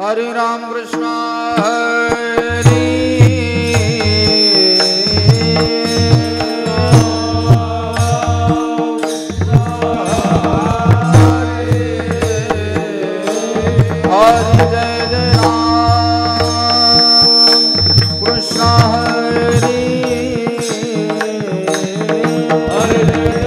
हरे राम कृष्ण हरे हरे जय जय राम कृष्ण हरे हरे जय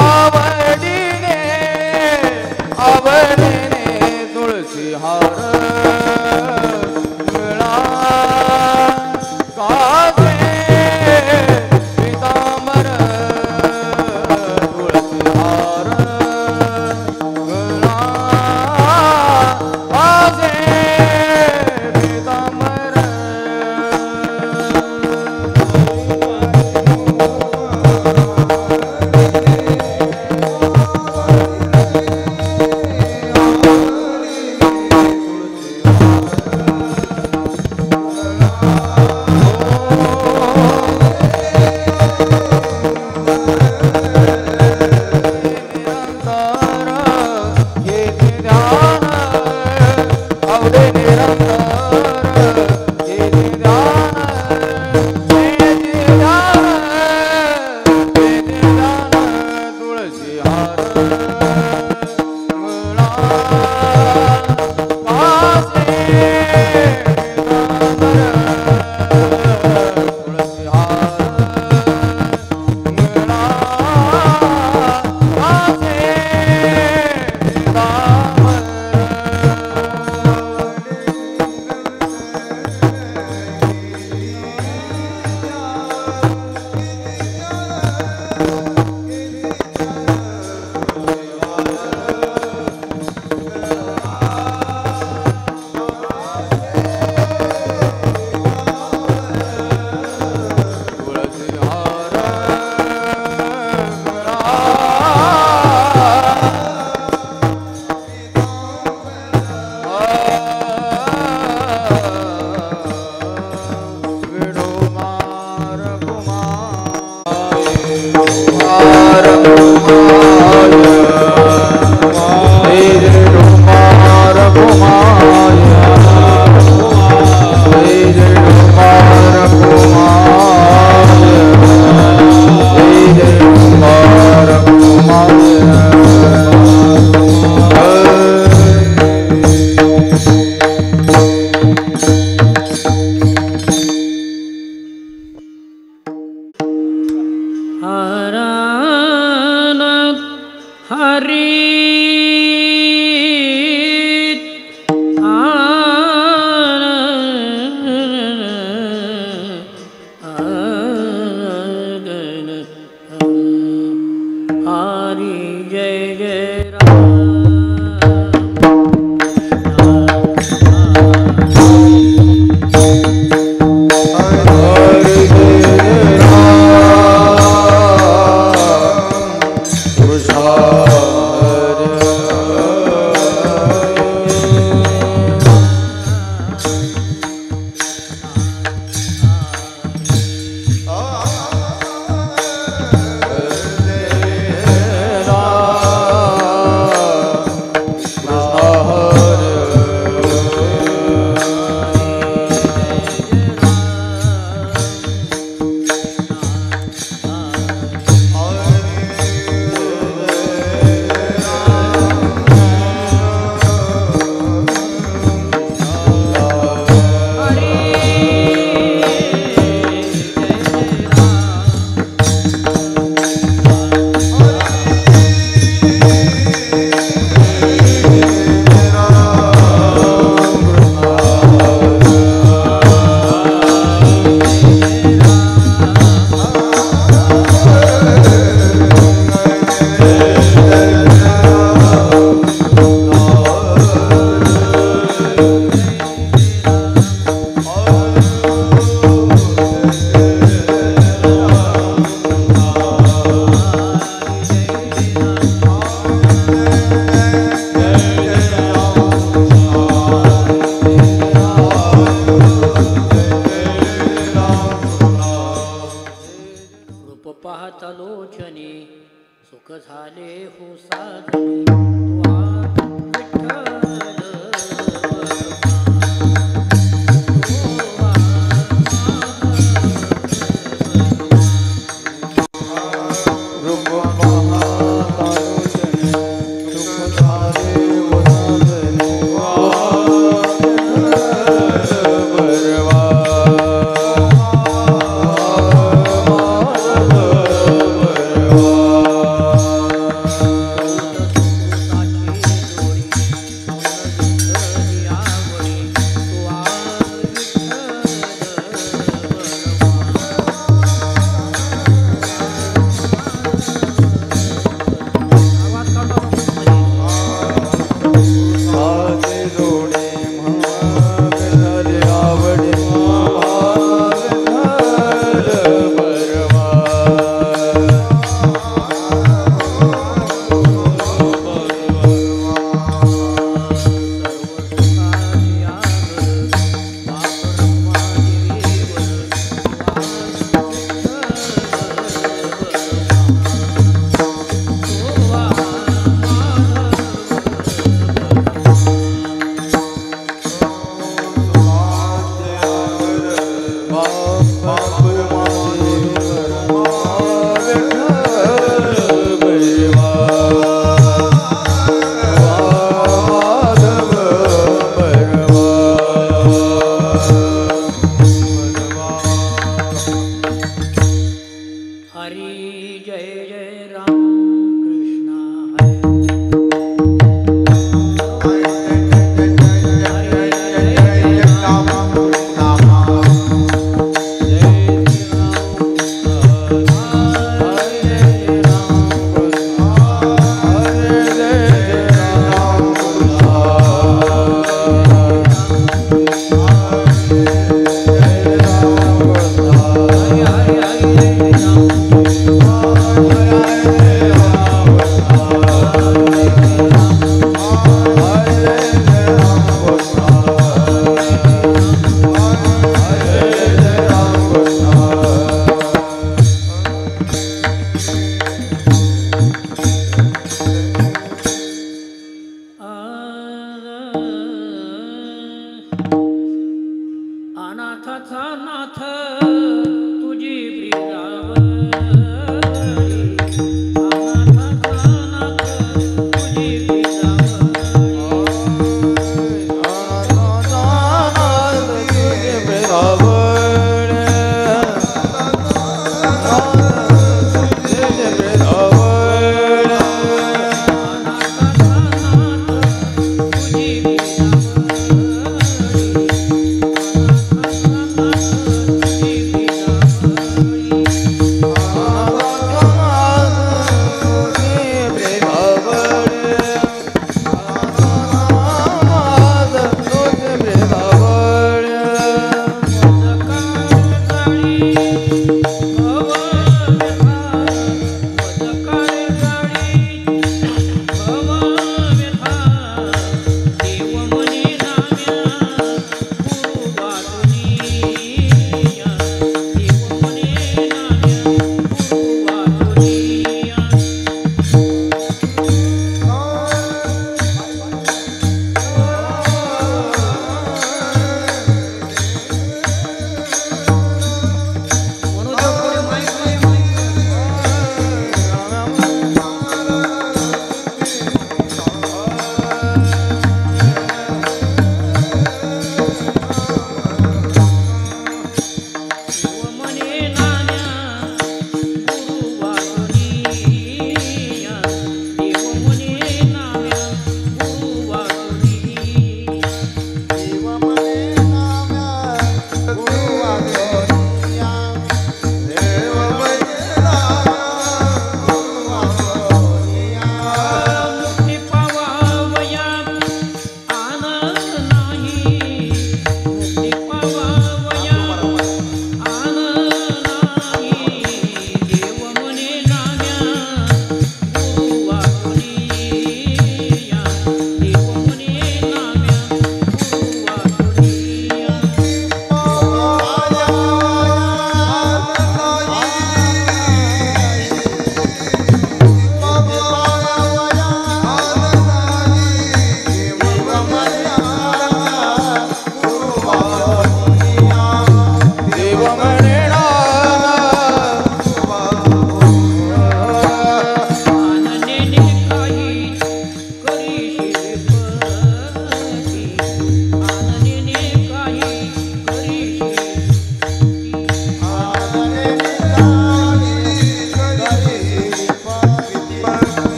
आवडीने आवडीने तुळशी हार गळा कासे पितांबर तुळशी हार गळा कासे पितांबर Hare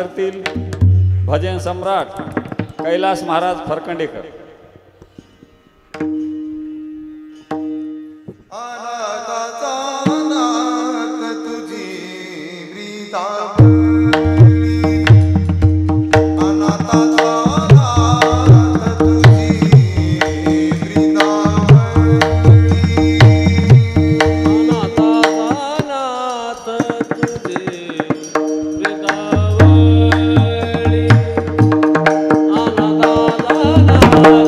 करतील भजन सम्राट कैलास महाराज फरकंडेकर. Bye.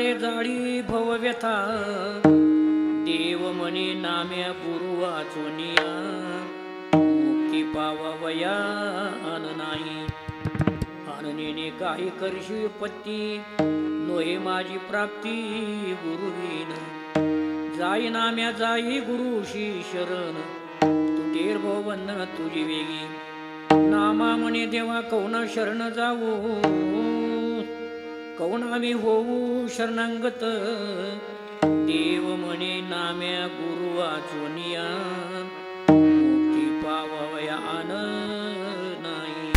रे जाळी भवव्यथा देव म्हणे नाम्या गुरु वाचोनिया मुक्ती पावावया अन नाही आणनेने काही करशी पत्ती नोहे माझी प्राप्ती गुरुवीन जाई नाम्या जाई गुरुशी शरण तुटेर भवन तुझी वेगी नामा म्हणे देवा कौना शरण जाऊ कौना मी होऊ शरणांगत देव म्हणे नाम्या गुरु वाचोनिया मुक्ती पावावया आन नाही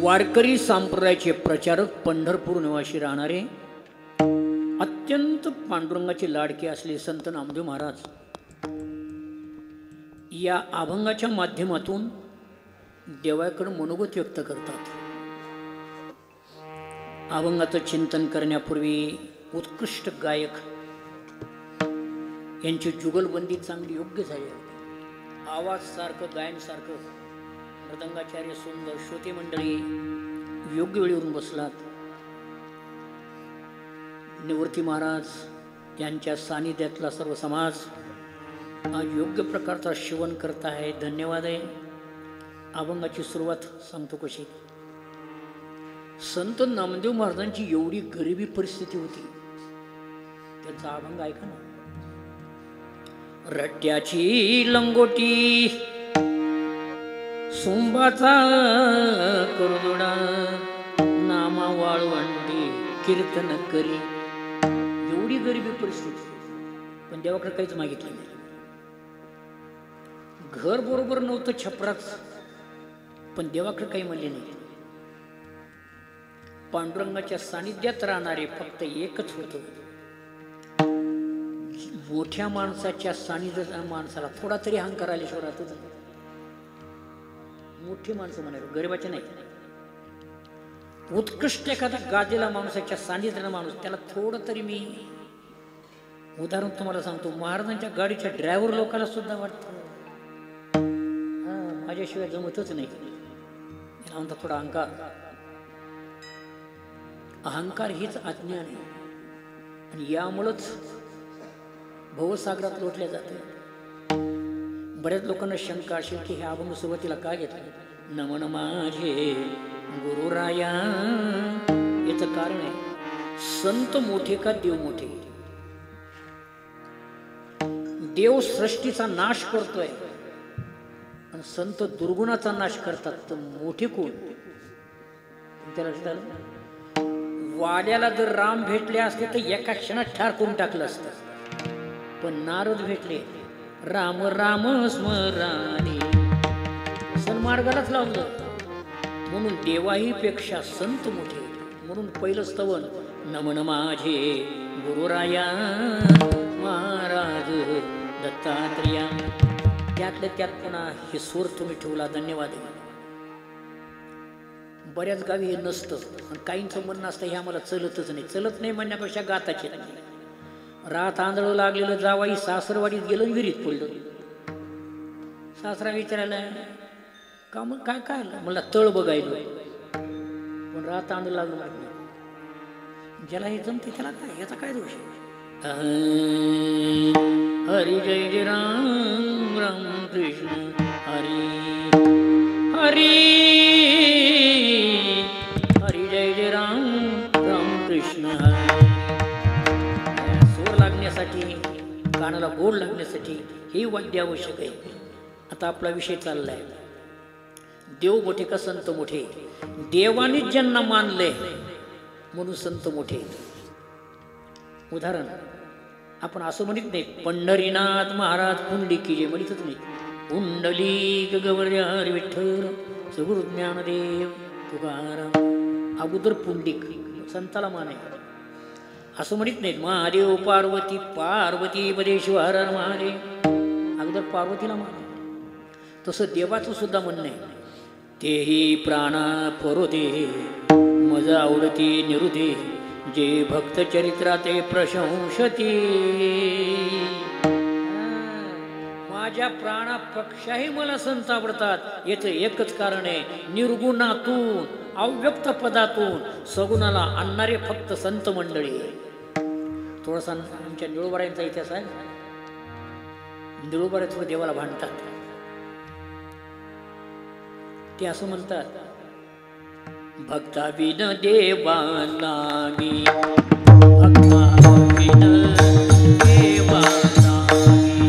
वारकरी संप्रदायाचे प्रचारक पंढरपूर निवासी राहणारे अत्यंत पांडुरंगाचे लाडके असले संत नामदेव महाराज या अभंगाच्या माध्यमातून देवाकडे मनोगत व्यक्त करतात. अभंगाचं चिंतन करण्यापूर्वी उत्कृष्ट गायक यांची जुगलबंदी चांगली योग्य झाली होती. आवाज सारखं गायन सारखं मृदंगाचार्य सुंदर श्रोते मंडळी योग्य वेळेवरून बसलात. निवृत्ती महाराज यांच्या सानिध्यातला सर्व समाज आज योग्य प्रकारचा शिवण करत आहे. धन्यवाद आहे. अभंगाची सुरुवात सांगतो कशी. संत नामदेव महाराजांची एवढी गरिबी परिस्थिती होती. त्यांचा अभंग ऐका ना. रट्ट्याची लंगोटी सुंबाचा करदोडा नामा वाळवंटी कीर्तन करी. एवढी गरिबी परिस्थिती पण देवाकडे काहीच मागितलं नाही. घर बरोबर नव्हतं छपराच पण देवाकडे काही म्हणले नाही. पांडुरंगाच्या सानिध्यात राहणारे फक्त एकच होतं. मोठ्या माणसाच्या सानिध्यात माणसाला थोडा तरी अहंकार आल्याशिवाय राहतच नाही. मोठी माणसं म्हणाले गरिबाचे नाही. उत्कृष्ट एखादा गाजेला माणसाच्या सानिध्याला माणूस त्याला थोडं तरी. मी उदाहरण तुम्हाला सांगतो. महाराजांच्या गाडीच्या ड्रायव्हर लोकांना सुद्धा वाटतं माझ्याशिवाय जमतच नाही. म्हणता थोडा अहंकार. अहंकार हीच अज्ञान आहे. आणि यामुळंच भवसागरात लोटल्या जाते. बऱ्याच लोकांना शंका असेल की हे अभंग सुरुवातीला का घेतलं, नमन माझे गुरुराया. याचं कारण आहे, संत मोठे का देव मोठे? देव सृष्टीचा नाश करतोय आणि संत दुर्गुणाचा नाश करतात, तर मोठे कोण? त्याला वाड्याला जर राम भेटले असते तर एका क्षणात ठार करून टाकलं असतं, पण नारद भेटले, राम राम स्मराने सन्मार्गालाच लावलं. म्हणून देवाही पेक्षा संत मोठे. म्हणून पहिलं स्तवन, नमन माझे गुरुराया महाराज दत्तात्रेया. त्यातल्या त्यात पुन्हा हे सूर तुम्ही ठेवला, धन्यवाद. बऱ्याच गावी हे नसतं आणि काहींचं म्हणणं असतं हे आम्हाला चलतच नाही. चलत नाही म्हणण्यापेक्षा गाताचे नाही. रात आंधळ लागलेलं जावाई सासरवाडीत गेलं, विहिरीत पडलं. सासरा विचारायला, का मग काय काय मला तळ बघायला, पण रात आंधळ लागलं लागलं. ज्याला हे जमते त्याला काय, याचा काय दोष आहे? हरी जय जय राम राम कृष्ण हरी हरी हरी जय जय राम राम कृष्ण हरी. सूर लागण्यासाठी, कानाला गोड लागण्यासाठी हे वाद्य आवश्यक आहे. आता आपला विषय चाललाय, देव मोठे का संत मोठे? देवानेच ज्यांना मानले म्हणून संत मोठे. उदाहरण आपण असं म्हणत नाही, पंढरीनाथ महाराज पुंडलिकी म्हणतच नाही. पुंडलिक गौरी हरी विठ्ठल सगुरु ज्ञानदेव तुकाराम. अगोदर पुंडलिक संताला मान आहे असं म्हणत नाहीत. महादेव पार्वती पार्वती पदेश्वर महादेव, अगोदर पार्वतीला मान आहे. तसं देवाचं सुद्धा म्हणणं आहे, तेही प्राणा परोदे मज आवडती निरुदे जे भक्त चरित्राते प्रशंसती. माझ्या प्राणापेक्षाही मला संत आवडतात. याचं एकच कारण आहे, निर्गुणातून अव्यक्त पदातून सगुणाला आणणारे फक्त संत मंडळी. थोडासा आमच्या निळोबाऱ्यांचा इतिहास आहे. निळोबाऱ्या थोडं देवाला भांडतात. ते असं म्हणतात, भक्ता बिन देवा लागी, भक्ता बिन देवा लागी,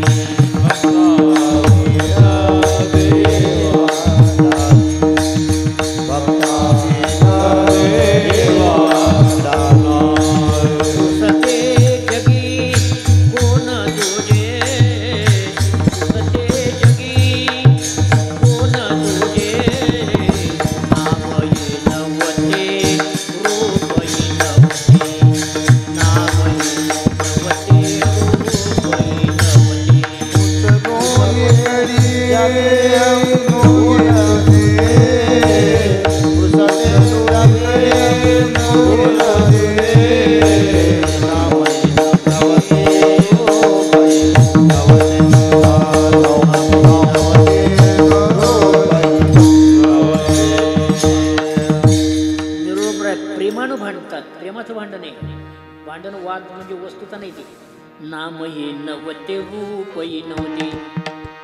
प्रेमाचं भांडण आहे. भांडण वाद म्हणजे वस्तूचा नाही. ते नाम हे नव्हते रूपही नव्हते.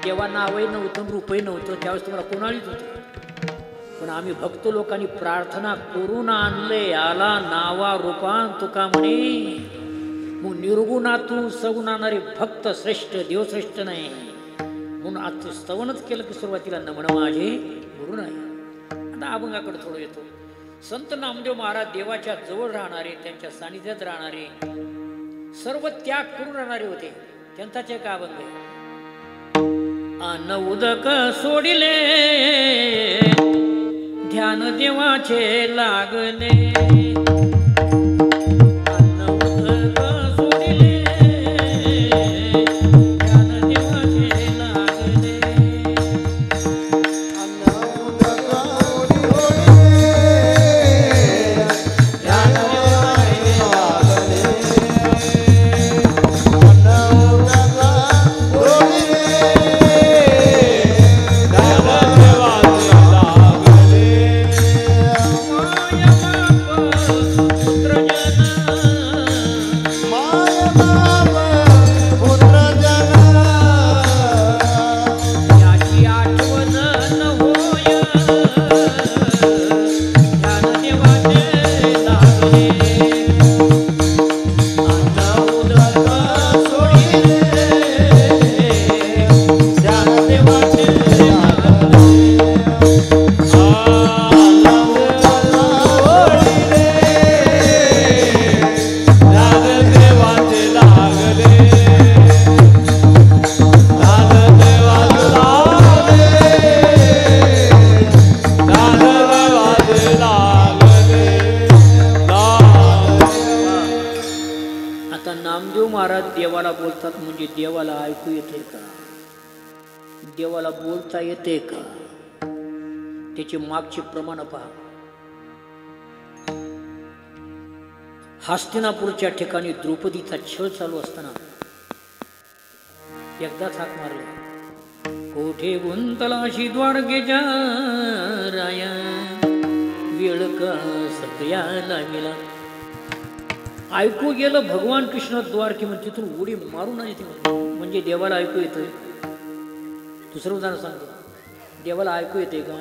तेव्हा नावही नव्हतं रूपही नव्हतं, त्यावेळेस तुम्हाला कोणालीच होतं. पण आम्ही भक्त लोकांनी प्रार्थना करून आणले, आला नावा रूपान तुका म्हणे. मग निर्गुणातून सगुण आणणारे भक्त श्रेष्ठ, देव श्रेष्ठ नाही. म्हणून आज स्तवनच केलं की सुरुवातीला नमन माझे गुरु नाही. आता अभंगाकडे थोडं येतो. संत नामदेव महाराज देवाच्या जवळ राहणारे, त्यांच्या सानिध्यात राहणारे, सर्व त्याग करून राहणारे होते. त्यांचाच एक अभंग आहे. अन्न उदक सोडिले ध्यान देवाचे लागले. याची आठवण न होय ज्ञानदेवाचे लागले अन्न उदक सोडिले ज्ञानदेवाचे लागले आता नामदेव महाराज देवाला बोलतात म्हणजे देवाला ऐकू येते का? देवाला बोलता येते का? त्याचे मागचे प्रमाण पहा. हस्तिनापूरच्या ठिकाणी द्रौपदीचा छळ चालू असताना एकदाच हाक मारले, कोठे गुंतलाशी द्वारकेच्या राया वेळ का सगळ्या लागेला. ऐकू गेलं भगवान कृष्ण द्वारकी म्हणजे तिथून उडी मारून आली ती म्हणजे देवाला ऐकू येतंय. दुसरं उदाहरण सांगतो, देवाला ऐकू येते का?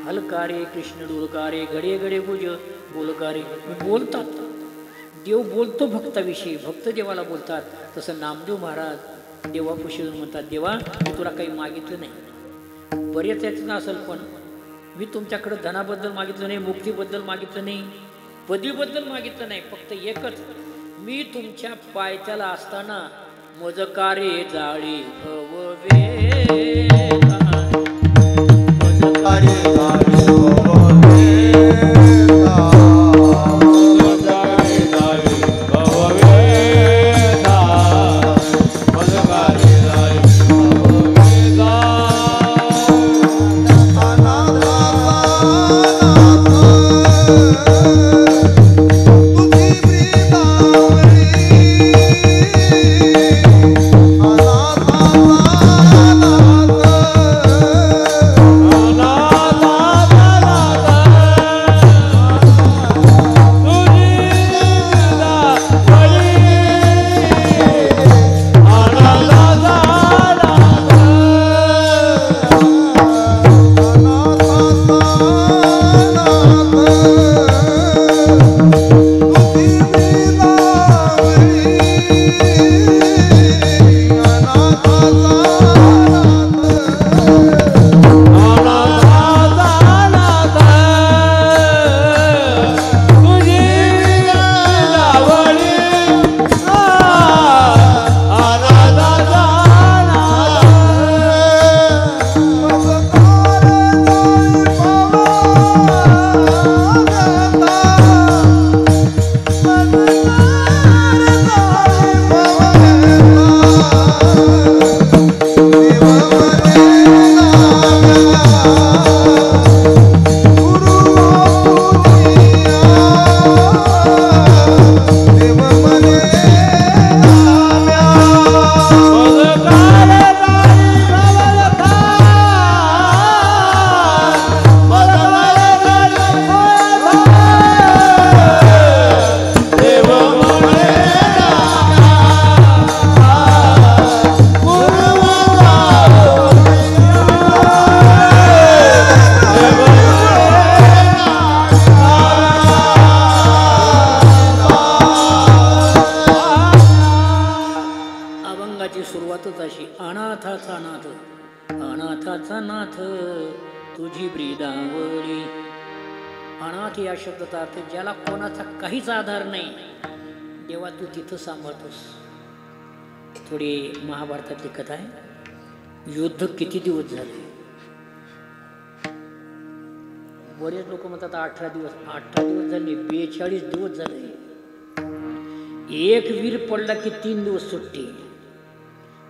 हलकारे कृष्ण डोलकारे घडे घडे बुज बोलकारे बोलतात. देव बोलतो भक्ताविषयी, भक्त देवाला बोलतात. तसं नामदेव महाराज देवापाशी म्हणतात, देवा मी तुला काही मागितलं नाही, बरेच याचं असेल पण मी तुमच्याकडे धनाबद्दल मागितलं नाही, मुक्तीबद्दल मागितलं नाही, पदवीबद्दल मागितलं नाही, फक्त एकच, मी तुमच्या पायथ्याला असताना मजकारे जाळी भववेला मजकारे जाळी भववेला मजकारे जाळी भववेला मजकारे जाळी भववेला अनाथाचा नाथ तुझी ब्रीदावळी. अनाथ या शब्दाचा अर्थ ज्याला कोणाचा काहीच आधार नाही, देवा तू तिथं सांभाळतोस. थोडी महाभारतातली कथा आहे. युद्ध किती दिवस झाले? बरेच लोक म्हणतात 18 दिवस. 18 दिवस झाले, 42 दिवस झाले. एक वीर पडला की 3 दिवस सुट्टी.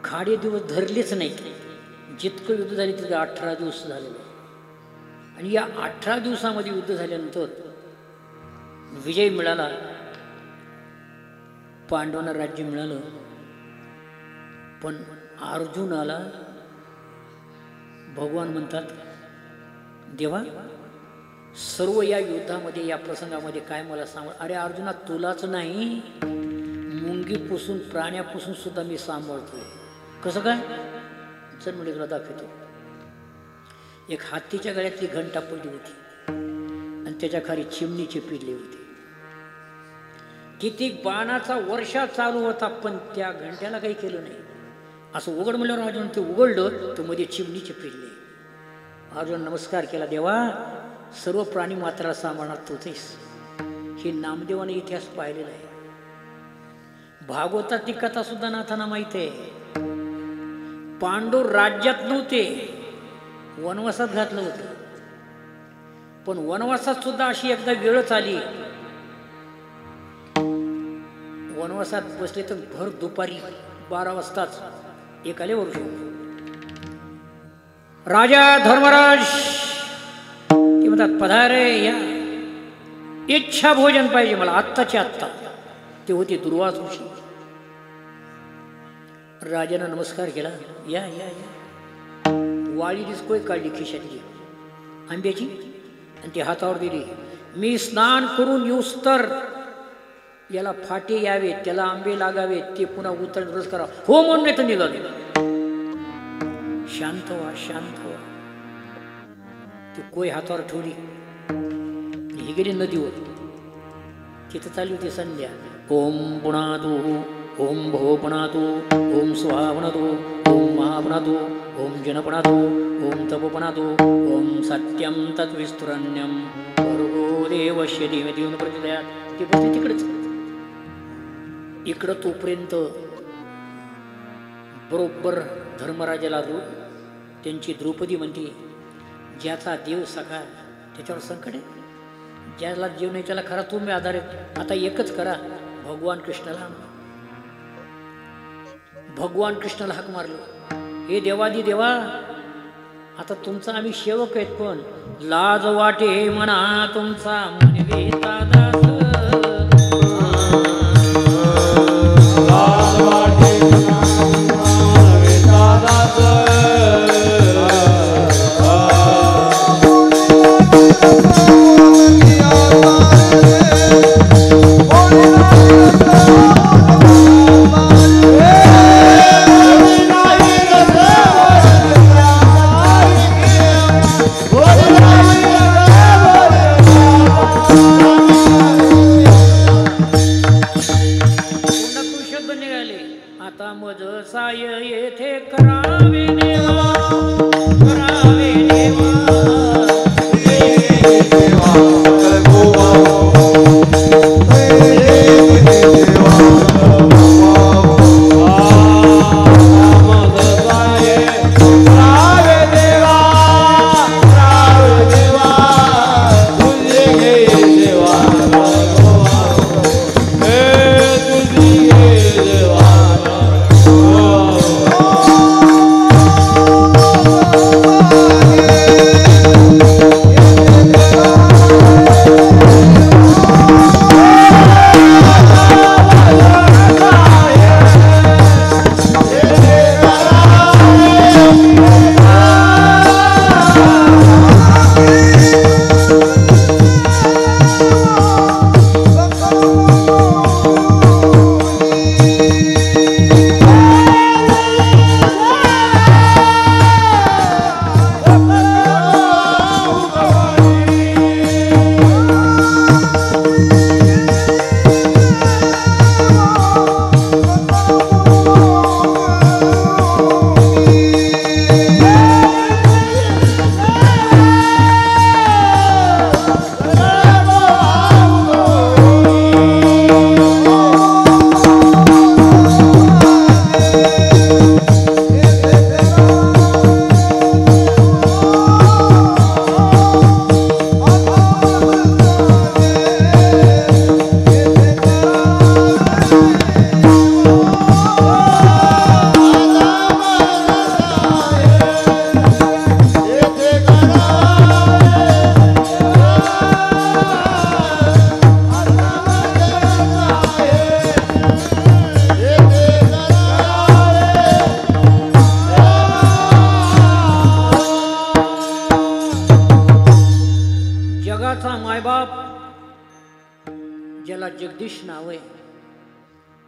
खाडे दिवस धरलेच नाहीत. जितकं युद्ध झाले तितकं 18 दिवस झालेलं. आणि या 18 दिवसामध्ये युद्ध झाल्यानंतर विजय मिळाला, पांडवांना राज्य मिळालं. पण अर्जुनाला भगवान म्हणतात, देवा सर्व या युद्धामध्ये या प्रसंगामध्ये काय मला सांग. अरे अर्जुना, तुलाच नाही, मुंगी मुर्गीपासून प्राण्यापासून सुद्धा मी सांभाळतोय. कसं काय? चल म्हणजे तुला दाखवतो. एक हत्तीच्या गळ्यातली घंटा पडली होती आणि त्याच्या खाली चिमणी चिपडली होती. किती बाणाचा वर्षा चालू होता पण त्या घंट्याला काही केलं नाही. असं उघड म्हणल्यावर अर्जुन ते उघडलं तर मध्ये चिमणी चिपडली. अर्जुन नमस्कार केला. देवा, सर्व प्राणी मात्राला सांभाळणार तूच आहेस. हे नामदेवाने इतिहास पाहिलेला आहे. भागवतातली कथा सुद्धा नाथांना माहिती आहे. पांडू राज्यात नव्हते, वनवासात घातलं होतं. पण वनवासात सुद्धा अशी एकदा वेळच आली. वनवासात बसले तर भर दुपारी 12 वाजताच एक आले वरुष. राजा धर्मराज ते म्हणतात, पधारे या, इच्छा भोजन पाहिजे मला आत्ताच्या आत्ता. ते होते दुर्वास ऋषी. राजानं नमस्कार केला. या या या. वाळी डिस्कोय काढली खिशातली आंब्याची आणि ती हातावर दिली. मी स्नान करून येऊस तर याला फाटे यावे, त्याला आंबे लागावे, ते पुन्हा उतर रस करा. हो म्हणून नाही तर निघाले. शांत व्हा, शांत व्हा. ती कोय हातावर ठेवली. ही गेली नदीवर. तिथं चालली होती संध्या. ओम पुणादो, ओम भो पुणादो, ओम स्वाहा पुणादो, ओम महा पुणादो, ओम जन पुणादो, ओम तप पुणादो, ओम सत्यम तत्विस्तुरण्यम भर्गो देवस्य धीमहि प्रचोदयात्. ती बसली तिकडेच. इकडं तोपर्यंत बरोबर धर्मराजाला त्यांची द्रौपदी म्हणते, ज्याचा देव सखा त्याच्यावर संकट आहे. ज्याला जीव नाही त्याला खरा तुम्ही आधार आहे. आता एकच करा, भगवान कृष्णाला. भगवान कृष्णाला हाक मारलं. हे देवादी देवा, आता तुमचा आम्ही सेवक आहेत, पण लाज वाटे म्हणा तुमचा मनवेता दास.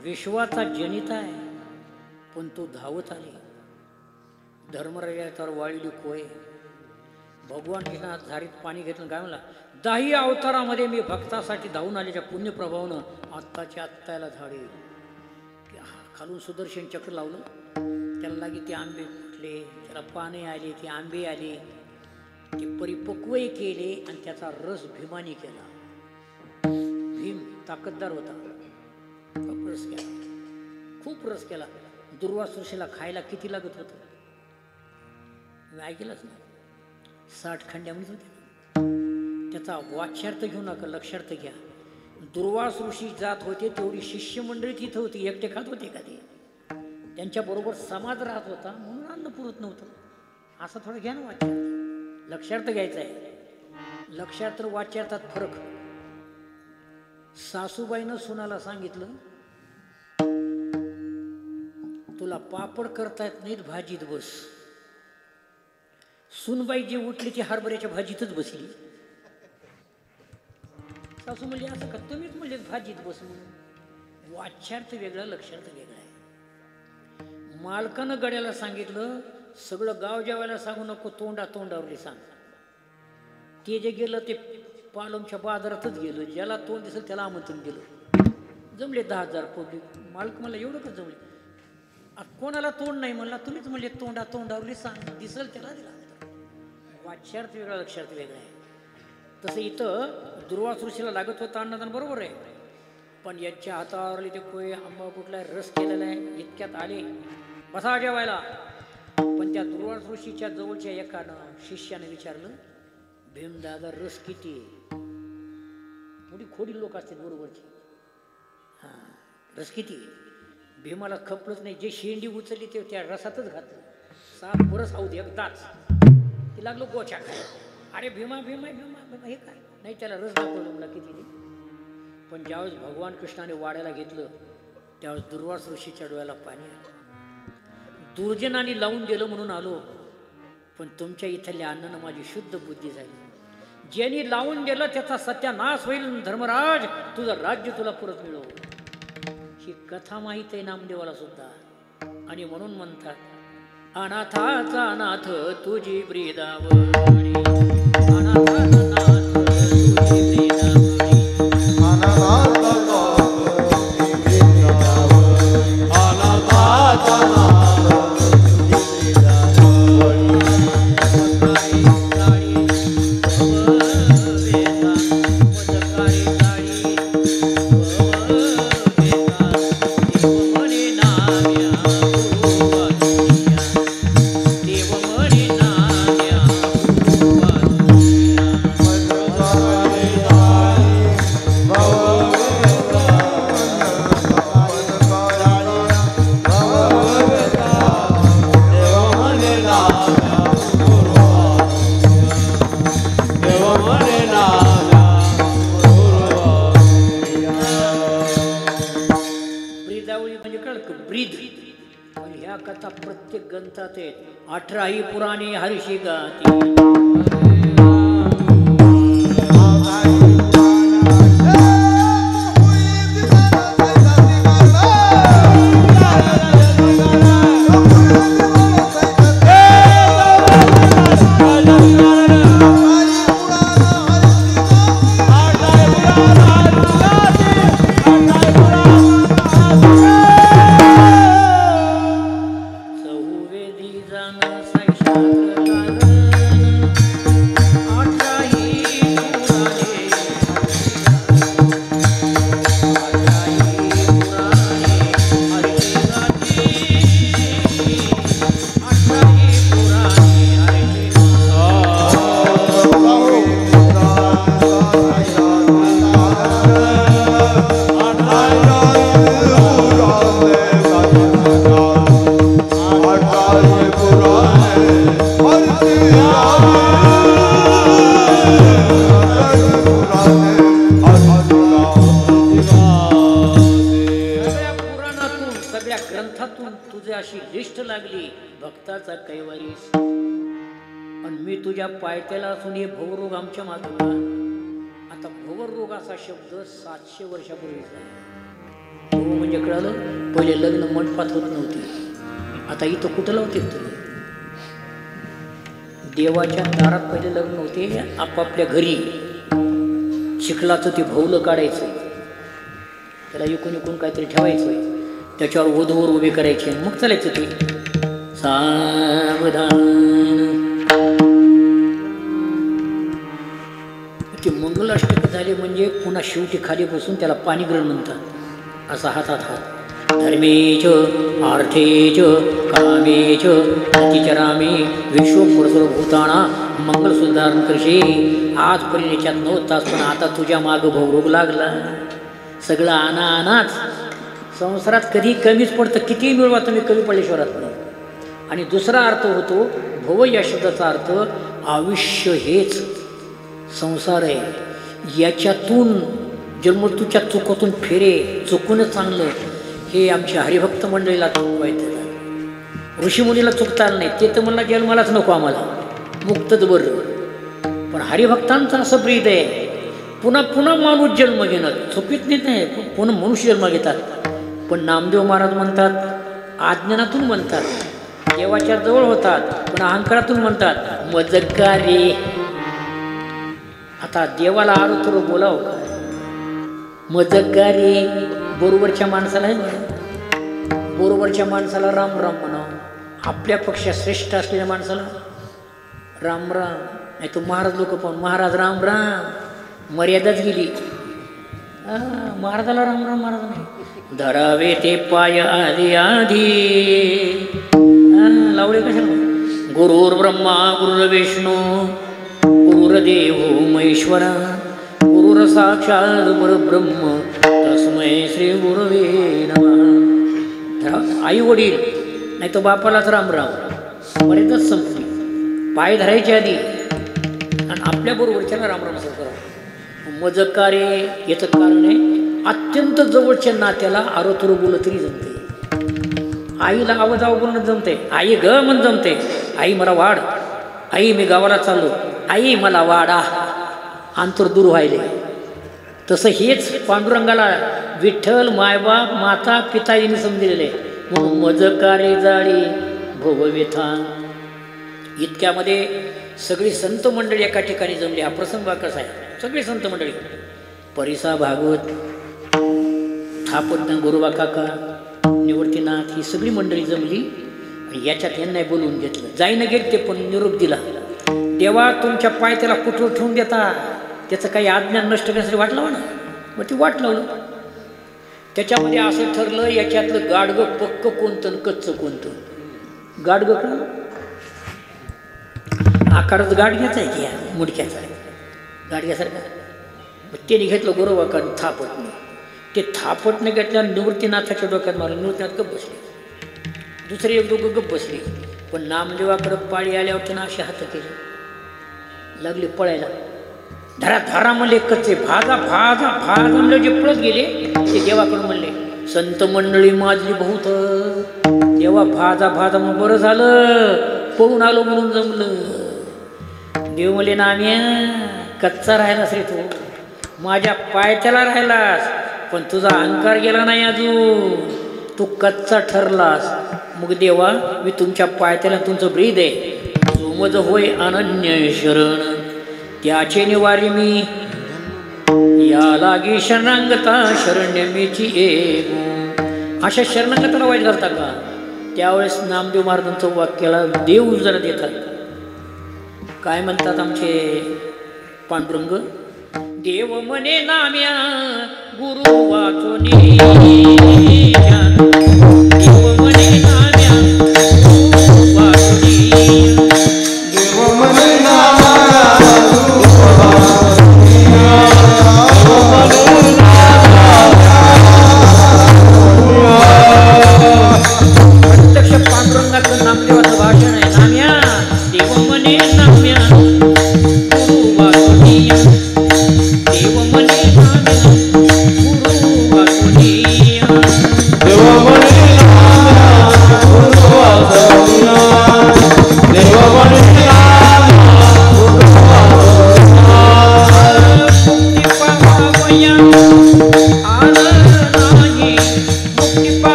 विश्वाचा जनिता आहे, पण तो धावत आले. धर्मराजावर वाळली कोय. भगवान कृष्णात झारीत पाणी घेतलं. काय म्हणला, 10 अवतारामध्ये मी भक्तासाठी धावून आल्याच्या पुण्यप्रभावानं आत्ताच्या आत्ताला झाडे. खालून सुदर्शन चक्र लावलं. त्याला लागे ते आंबे फुटले, त्याला पाने आले, ते आंबे आले, ते परिपक्वही केले आणि त्याचा रस भीमानी केला. भीम ताकददार होता, खूप रस केला, खूप रस केला. दुर्वासुशीला खायला किती लागत होतं मी ऐकलंच ना, 60 खंड्या म्हणत होते. त्याचा वाच्यार्थ घेऊ नका, लक्षार्थ घ्या. दुर्वास ऋषी जात होते तेवढी शिष्यमंडळी तिथं होती, एकटे खात होते का ते? त्यांच्याबरोबर समाज राहत होता, म्हणून अन्न पुरत नव्हतं. असं थोडं घ्या ना वाच्यार्थ, लक्षार्थ घ्यायचा आहे. लक्षार्थ वाच्यार्थात फरक. सासूबाईनं सुनाला सांगितलं, तुला पापड करता येत नाहीत, भाजीत बस. सुनबाई जी उठली ती हरभऱ्याच्या भाजीतच बसली. सासू म्हणली, असं का तुम्हीच म्हणले भाजीत बस म्हणून. वाच्यार्थ वेगळा, लक्षार्थ वेगळा आहे. मालकानं गड्याला सांगितलं, सगळं गाव जेवायला सांगू नको, तोंडावरली सांग. ते जे गेलं ते पालमच्या बाजारातच गेलं, ज्याला तोंड दिसेल त्याला आमंत्रण दिलं. जमले 10,000 पब्लिक. मालक मला एवढं का जमले? कोणाला तोंड नाही म्हणला, तुम्हीच म्हणले तोंडावरली सांग, दिसेल त्याला दिला. वाच्यार्थ वेगळा, लक्षार्थ वेगळा आहे. तसं इथं दुर्वास ऋषीला लागत होता अन्नदान, बरोबर आहे. पण याच्या हातावरली ते कोय आंबा कुठला रस केलेला आहे, इतक्यात आले, बसा जेवायला. पण त्या दुर्वास ऋषीच्या जवळच्या एकानं शिष्याने विचारलं, भीमदादा रस किती आहे? मोठी खोडी लोक असतात बरोबरची. हां, रस किती आहे? भीमाला खपलंच नाही. जे शेंडी उचलली ते त्या रसातच घातलं. 7 वर्ष आऊ दे एकदाच. ते लागलो गोच्या खाय. अरे भीमा भीमा भीमा भीमा हे काय नाही, त्याला रस दाखवलं मला किती ते. पण ज्यावेळेस भगवान कृष्णाने वाड्याला घेतलं त्यावेळेस दुर्वास ऋषीच्या डोळ्याला पाणी आलं. दुर्जनाने लावून दिलं म्हणून आलो, पण तुमच्या इथल्या अन्नानं माझी शुद्ध बुद्धी झाली. ज्यांनी लावून दिलं त्याचा सत्यानाश होईल. धर्मराज, तुझं राज्य तुला परत मिळव. ही कथा माहीत आहे नामदेवाला सुद्धा. आणि म्हणून म्हणतात, अनाथाचा नाथ तुझी ब्रीदावळी, अनाथाचा नाथ तुझी ब्रीदावळी, अनाथाचा कथा प्रत्येक ग्रंथात आहेत. 18ही पुराणे हर्षी गाती. भक्ताचा कैवारीस. आणि मी तुझ्या पायथ्याला असून हे भवरोग आमच्या मागवला. आता भवरोग असा शब्द 700 वर्षापूर्वीचा आहे. हो म्हणजे कळालं, पहिले लग्न मंडपात होत नव्हती, आता इथं कुठं लावते तुम्ही? देवाच्या दारात पहिले लग्न होते, आपापल्या घरी चिखलाचं ते भौलं काढायचं, त्याला इकून काहीतरी ठेवायचं, त्याच्यावर वधूवर उभे करायचे, मग चालायचं ते सावधान. ते मंगलाष्टक झाले म्हणजे पुन्हा शेवटी खाली बसून त्याला पाणीग्रहण म्हणतात. असा हातात हात, धर्मेच अर्थेच कामेच अतिचरामे विश्वपुरसर्वभूताना मंगल सुधारण करशे. आजपर्यंत याच्यात नव्हताच, पण आता तुझ्या मागं भवरोग लागला, सगळं आनाच. संसारात कधी कमीच पडतं, कितीही मिळवा तुम्ही, कमी पडल्याशिवाय नाही. आणि दुसरा अर्थ होतो भव या शब्दाचा अर्थ आयुष्य हेच संसार आहे, याच्यातून जन्ममृत्यूच्या चुकातून फेरे, चुकूनच चांगलं. हे आमच्या हरिभक्त मंडळीला चुकवायचं, ऋषीमुनीला चुकता आलं नाही, ते तर म्हणला जन्मालाच नको आम्हाला, मुक्तच बरं. पण हरिभक्तांचं असं प्रीत आहे, पुन्हा पुन्हा माणूस जन्म घेणार, चुकीत नाही, पुन्हा मनुष्य जन्म घेतात. पण नामदेव महाराज म्हणतात आज्ञानातून म्हणतात, देवाच्या जवळ होतात, पण अहंकारातून म्हणतात मजकारी. आता देवाला आरो तर बोलाव, मजकारी बरोबरच्या माणसाला आहे म्हणा, बरोबरच्या माणसाला राम राम म्हणावं, आपल्या पक्षा श्रेष्ठ असलेल्या माणसाला राम राम. नाही तो महाराज लोक पाहून महाराज राम राम, मर्यादाच गेली. महाराजाला राम राम महाराज नाही, धरावे ते पाय आधी आधी लावले कशाला. गुरुर ब्रह्मा गुरुर्विष्णू गुरुर्देव महेश्वरा गुरुर साक्षात परब्रह्म तस्मै श्री गुरुवे नमः. आई वडील नाही तर बापालाच राम राम, मर्यादाच संपली. पाय धरायच्या आधी आणि आपल्या बरोबरच्याला राम राम असं करावं. मजकारे याचं कारण आहे अत्यंत जवळच्या नात्याला आरोतुर बोललं तरी जमते. आईला आवाजावं बोलणं जमते, आई ग म्हण जमते, आई मला वाढ, आई मी गावाला चाललो, आई मला वाडा, अंतर दूर व्हायले. तसं हेच पांडुरंगाला विठ्ठल मायबाप माता पिता यांनी समजलेले, म्हणून मजकारे जाळी भवव्यथा. इतक्यामध्ये सगळी संत मंडळी एका ठिकाणी जमली. हा प्रसंग कसा आहे, सगळी संत मंडळी, परिसा भागवत, थापटन गुरुबा काका, निवृत्तीनाथ, ही सगळी मंडळी जमली. आणि याच्यात यांना बोलवून घेतलं, जाईनं गेले ते, पण निरोप दिला. तेव्हा तुमच्या पाय त्याला कुठवर ठेवून देता, त्याचं काही अज्ञान नष्ट करण्यासाठी वाट लावा ना. मग ती वाट लावलं. त्याच्यामध्ये असं ठरलं याच्यातलं गाडगं पक्क कोणतं कच्चं कोणतं. गाडगं का आकारच गाडग्याचा आहे की या मुडक्याचा आहे, गाडग्यासारखा. मग त्याने घेतलं गोरोबाकाने थापटणं. ते थापटणं घेतल्यावर निवृत्तीनाथाच्या डोक्यात मारलं, निवृत्तीनाथ गप्प बसले, दुसरे एक दोघं गप्प बसले. पण नामदेवाकडं पाळी आल्यावर त्यानं असे हात केले, लागले पळायला. धरा धरा म्हणले कच्चे, भाजा भाजा भाजा म्हणले, जे पळत गेले ते देवाकडून म्हणले संत मंडळी माझली बहुत. देवा भाजा भाजा मग बरं झालं पळून आलो म्हणून जमलं. देव म्हणले नाम्या कच्चा राहिलास रे तू, माझ्या पायथ्याला राहिलास, पण तुझा अहंकार गेला नाही अजून, तू कच्चा ठरलास. मग देवा मी तुमच्या पायथ्याला तुमचं ब्रीद आहे, तुमज होय अनन्य शरण, त्याचे निवारी मी या लागी शरणांगता शरण्य मीची एक. अशा शरणांगताला वाईट करता का? त्यावेळेस नामदेव महाराजांचं वाक्याला देव जरा देतात. काय म्हणतात आमचे पांडुरंग, देव म्हणे नाम्या गुरु वाचोनी, देव म्हणे नाम्या गुरु वाचोनी, देव म्हणे नाम्या प्रत्यक्ष पांडुरंगाचं नामदेवाचं भाषण आहे. नाम्या देव म्हणे नाम्या गुरु वाचोनी, देव म्हणे नाम्या गुरु वाचोनी, देव म्हणे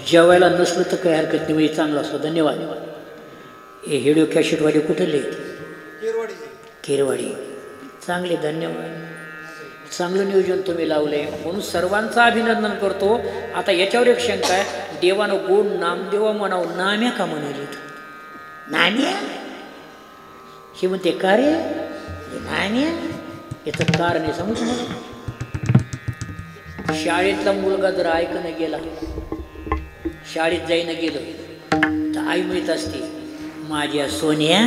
जेवायला नसलं तर काही हरकत नाही, म्हणजे चांगलं असतं. धन्यवाद. हे हेडिओ कॅशेटवाले कुठले? केरवाडी. चांगले, धन्यवाद. चांगलं नियोजन तुम्ही लावले, म्हणून सर्वांचं अभिनंदन करतो. आता याच्यावर एक शंका आहे, देवानं गोड नामदेवा म्हणावं, नाम्या का म्हणाली? नाम्या हे म्हणते का रे नाम्या? याचं कारण आहे सांगू तुम्हाला. शाळेतला मुलगा जर ऐकणं गेला, शाळेत जाईनं गेलं तर आई म्हणत असते, माझ्या सोन्या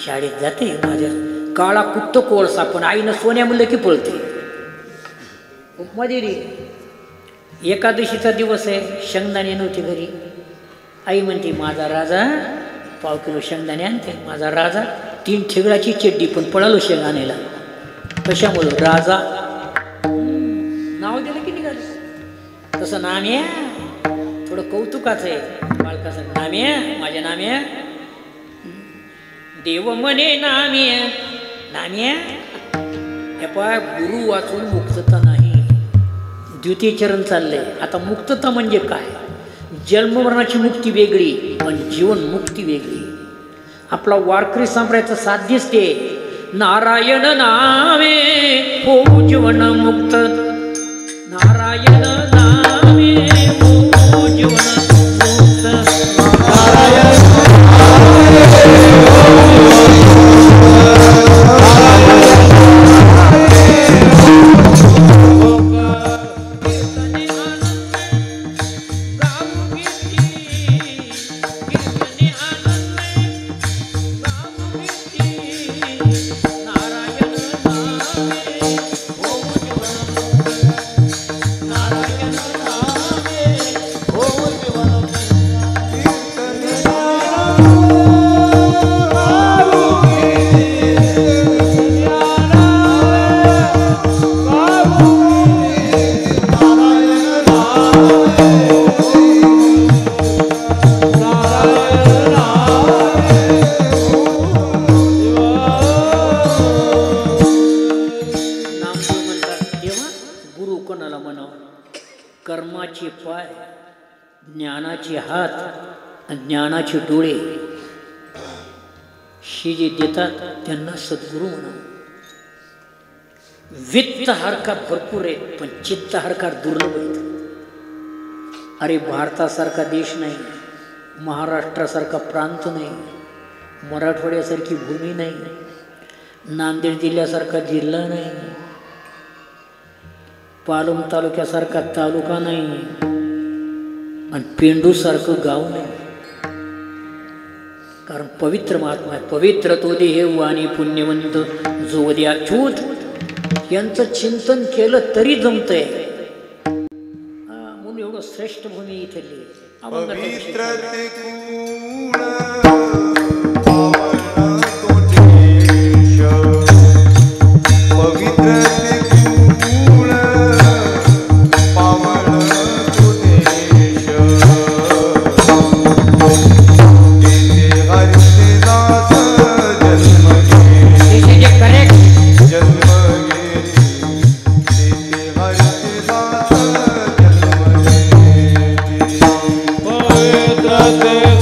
शाळेत जाते, माझ्या काळा कुत्त कोळसा. पण आईनं सोन्या म्हणलं की पळते. उपमा दिली. एकादशीचा दिवस आहे, शेंगदाणे नव्हते घरी. आई म्हणते, माझा राजा 1/2 किलो शेंगदाणे आणते. माझा राजा 3 ठिगळाची चड्डी, पण पळालो शेंगदाण्याला. कशामुळं? राजा नाव दिलं की निघालं. तसं नाम्या थोडं कौतुकाचं आहे बालकाचं. नाम्या, माझ्या नाम्या. देव म्हणे नाम्या, नाम्या. हे पाय, गुरु वाचून मुक्तता नाही. द्वितीय चरण चाललंय. आता मुक्तता म्हणजे काय? जन्ममरणाची मुक्ती वेगळी, पण जीवन मुक्ती वेगळी. आपला वारकरी संप्रदायाचं साध्यच ते नारायण नामे हो जीवन मुक्त. नारायण नामे हो जीवन मुक्त. नारायण कर्माचे पाय, ज्ञानाचे हात, ज्ञानाचे डोळे, हे जे देतात त्यांना सद्गुरू म्हणावं. वित्त हरकत भरपूर आहेत, पण चित्त हरकत दुर्लभ आहेत. अरे भारतासारखा देश नाही, महाराष्ट्रासारखा प्रांत नाही, मराठवाड्यासारखी भूमी नाही, नांदेड जिल्ह्यासारखा जिल्हा नाही, पालम तालुक्यासारखा तालुका नाही, आणि पेंडूसारखं गाव नाही. कारण पवित्र महात्मा आहे. पवित्र तो देह वाणी पुण्यवंत जो दे अच्युत, यांचं चिंतन केलं तरी जमतंय. म्हणून एवढं श्रेष्ठ भूमी इथली. Radhe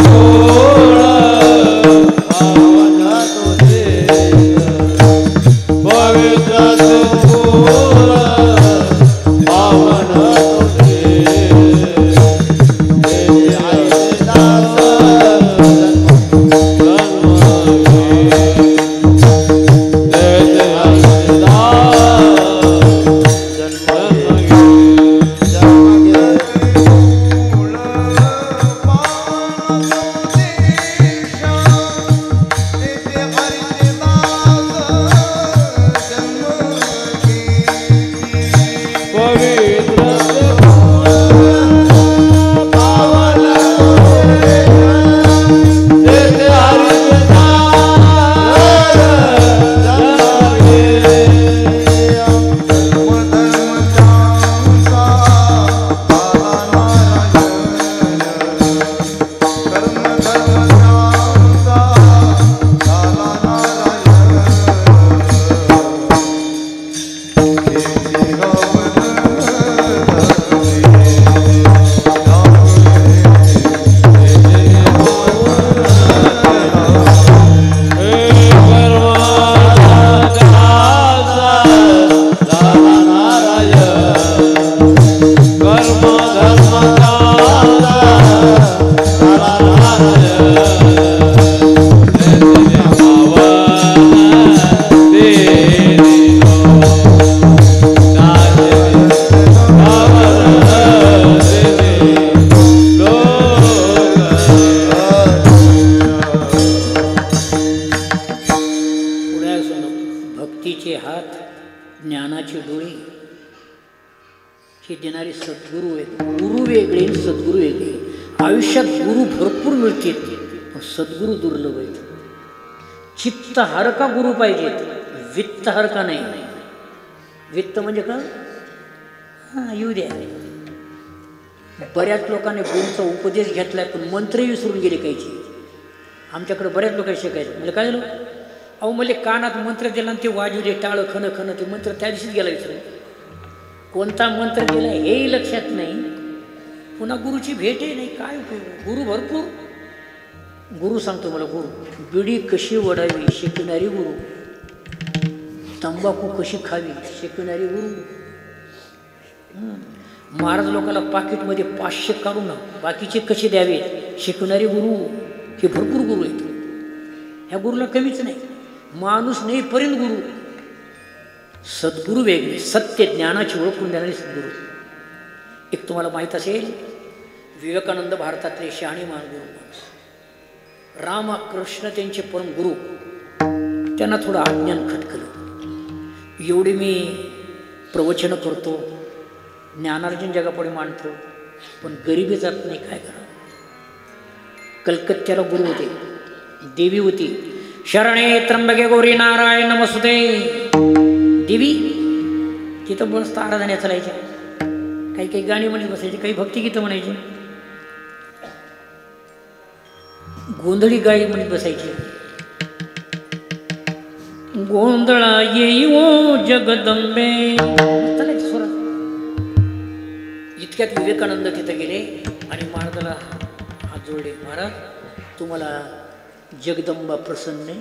ज्ञानाचे डोळे हे देणारे सद्गुरू आहेत. गुरु वेगळे, सद्गुरू वेगळे. आयुष्यात गुरु भरपूर मिळतील, पण सद्गुरू दुर्लभ आहेत. चित्त हरका गुरु पाहिजेत, वित्त हरका नाही. वित्त म्हणजे का? हां, येऊ द्या. बऱ्याच लोकांनी गुरूचा उपदेश घेतलाय, पण मंत्र विसरून गेले कायचे. आमच्याकडे बऱ्याच लोकांनी शिकायचं. म्हणजे काय झालं, अहो मला कानात मंत्र दिला आणि ते वाजू दे टाळं खणं खणं, ते मंत्र त्या दिवशीच गेला विसरून. कोणता मंत्र गेला हेही लक्षात नाही, पुन्हा गुरुची भेटही नाही. काय उपयोग? गुरु भरपूर. गुरु सांगतो मला, गुरु बिडी कशी वडावी शिकणारी गुरु, तंबाखू कशी खावी शिकणारी गुरु. महाराज लोकांना पाकिटमध्ये 500 काढून बाकीचे कसे द्यावे शिकणारे गुरु. हे भरपूर गुरु आहेत. ह्या गुरुला कमीच नाही. माणूस नाहीपर्यंत गुरु. सद्गुरू वेगळे, सत्य ज्ञानाची ओळखून देणारे सद्गुरू. एक तुम्हाला माहीत असेल, विवेकानंद भारतातले शहाणे महान माणूस, रामकृष्ण त्यांचे परम गुरु. त्यांना थोडं अज्ञान खटकलं. एवढे मी प्रवचन करतो, ज्ञानार्जन जगापुढे मांडतो, पण गरिबी जात नाही. काय करा? कलकत्त्याला गुरु होते, देवी होती. शरणे त्र्यंबके गौरी नारायण नमस्ते. देवी तिथं मस्त आराधना चालायच्या. काही काही गाणी म्हणत बसायची, काही भक्तिगीतं म्हणायची, गोंधळी गाणी म्हणत बसायची. गोंधळा येई ओ जगदंबे चालायची स्वरात. इतक्यात विवेकानंद तिथं गेले आणि महाराजाला हात जोडले. महाराज, तुम्हाला जगदंबा प्रसन्न,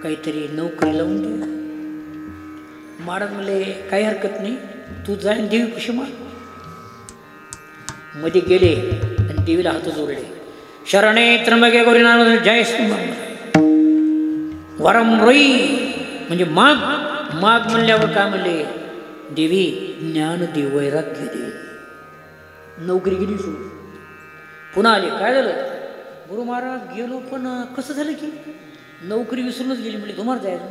काहीतरी नोकरी लावून दे. महाराज म्हणले काही हरकत नाही, तू जाईन देवी कशी मार. मध्ये गेले आणि देवीला हात जोडले. शरणे त्र्यंबके गौरी नारायण जय वरम रोई म्हणजे माग. माग म्हणल्यावर काय म्हणले, देवी ज्ञान दे, वैराग्य दे. नोकरी गेली सोडून. पुन्हा आले. काय झालं? गुरु महाराज गेलो, पण कसं झालं की नोकरी विसरूनच गेली. म्हणजे तुम्हाला जायचं.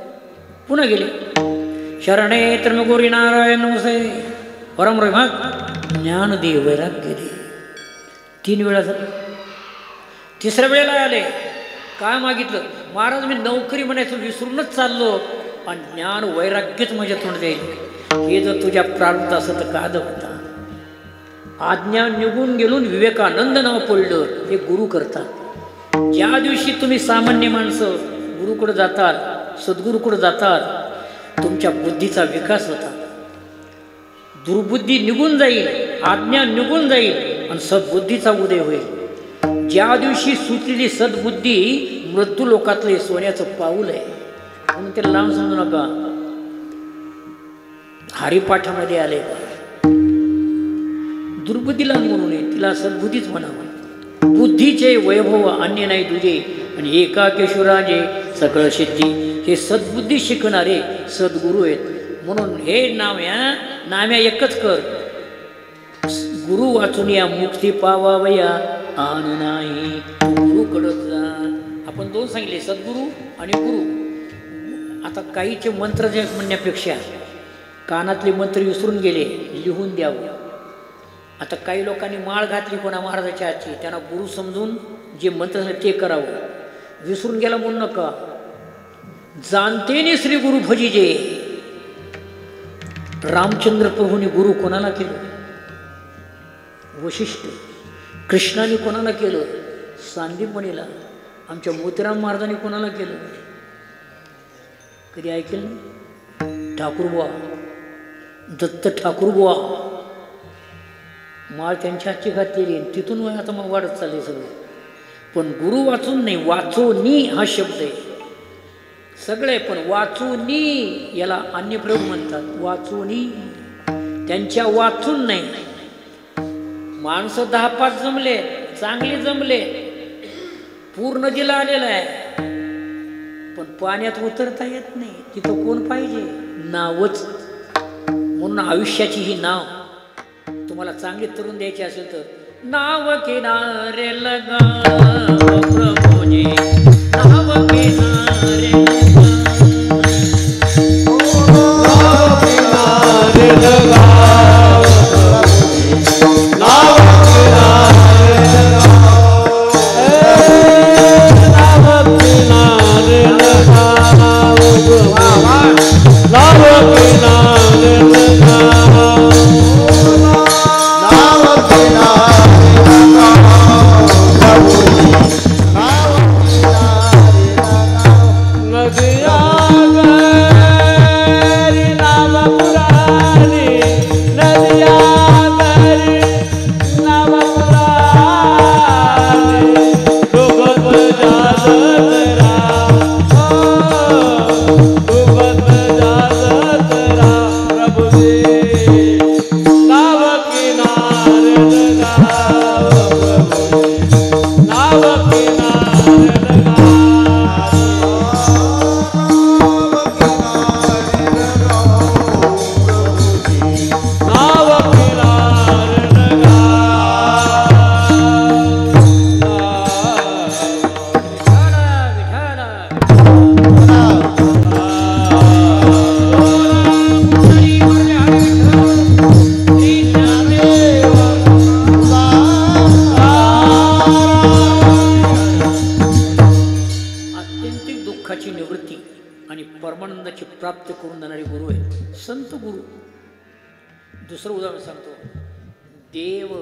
पुन्हा गेले. शरणे त्र्यंबके गौरी नारायण नमस्ते वरम रोई माग, ज्ञान दे, वैराग्य दे. 3 वेळा झालं. तिसऱ्या वेळेला आले. काय मागितलं? महाराज मी नोकरी म्हणायचं विसरूनच चाललो, आणि ज्ञान वैराग्यच माझ्या तोंड जाईल. हे जर तुझ्या प्रारब्ध असं तर काद होता. आज्ञा निघून गेलून विवेकानंद नाव पडलं. हे गुरु करतात. ज्या दिवशी तुम्ही सामान्य माणसं गुरुकडे जाताल, सद्गुरूकडे जाताल, तुमच्या बुद्धीचा विकास होता. दुर्बुद्धी निघून जाईल, आज्ञा निघून जाईल आणि सद्बुद्धीचा उदय होईल. ज्या दिवशी सुटलेली सद्बुद्धी मृत्यू लोकातले सोन्याचं पाऊल आहे. म्हणून त्याला लांब समजू नका. हरिपाठामध्ये आले दुर्बुद्धीला म्हणू नये, तिला सद्बुद्धीच म्हणावं. बुद्धीचे वैभव अन्य नाही तुझे, आणि एकाकेश्वराजे सकळ सिद्धी. हे सद्बुद्धी शिकणारे सद्गुरू आहेत. म्हणून हे नाम्या एकच कर, गुरु वाचून या मुक्ती पावावया आन नाही. गुरुकडं जा. आपण 2 सांगितले, सद्गुरू आणि गुरु. आता काहीचे मंत्र जे म्हणण्यापेक्षा कानातले मंत्र विसरून गेले, लिहून द्यावं. आता काही लोकांनी माळ घातली कोणा महाराजाच्या हातची, त्यांना गुरु समजून जे मंत्र झाले ते करावं. विसरून गेला म्हणून नका. जाणतेने श्री गुरु भजिजे. रामचंद्र प्रभूंनी गुरु कोणाला केलं? वशिष्ठ. कृष्णाने कोणाला केलं? सांदीपणीला. आमच्या मोतीराम महाराजांनी कोणाला केलं? कधी ऐकलं नाही? ठाकूरबुवा, दत्त ठाकूरबुवा. माळ त्यांच्या हातची घातलेली, तिथून आता मग वाढत चालले सगळं. पण गुरु वाचून नाही, वाचोनी हा शब्द आहे. सगळे पण वाचोनी याला अन्य प्रयोग म्हणतात. वाचोनी, त्यांच्या वाचून नाही. माणसं 10-5 जमले, चांगले जमले, पूर्ण दिला आलेला आहे, पण पाण्यात उतरता येत नाही. तिथं कोण पाहिजे? नावच. म्हणून आयुष्याची ही नाव तुम्हाला चांगली तरुण द्यायची असेल तर नाव किनारे लगा प्रभुजी, नाव किनारे लगा. परमानंदाची प्राप्त करून देणारे गुरु आहेत संत गुरु. दुसरं उदाहरण सांगतो. देव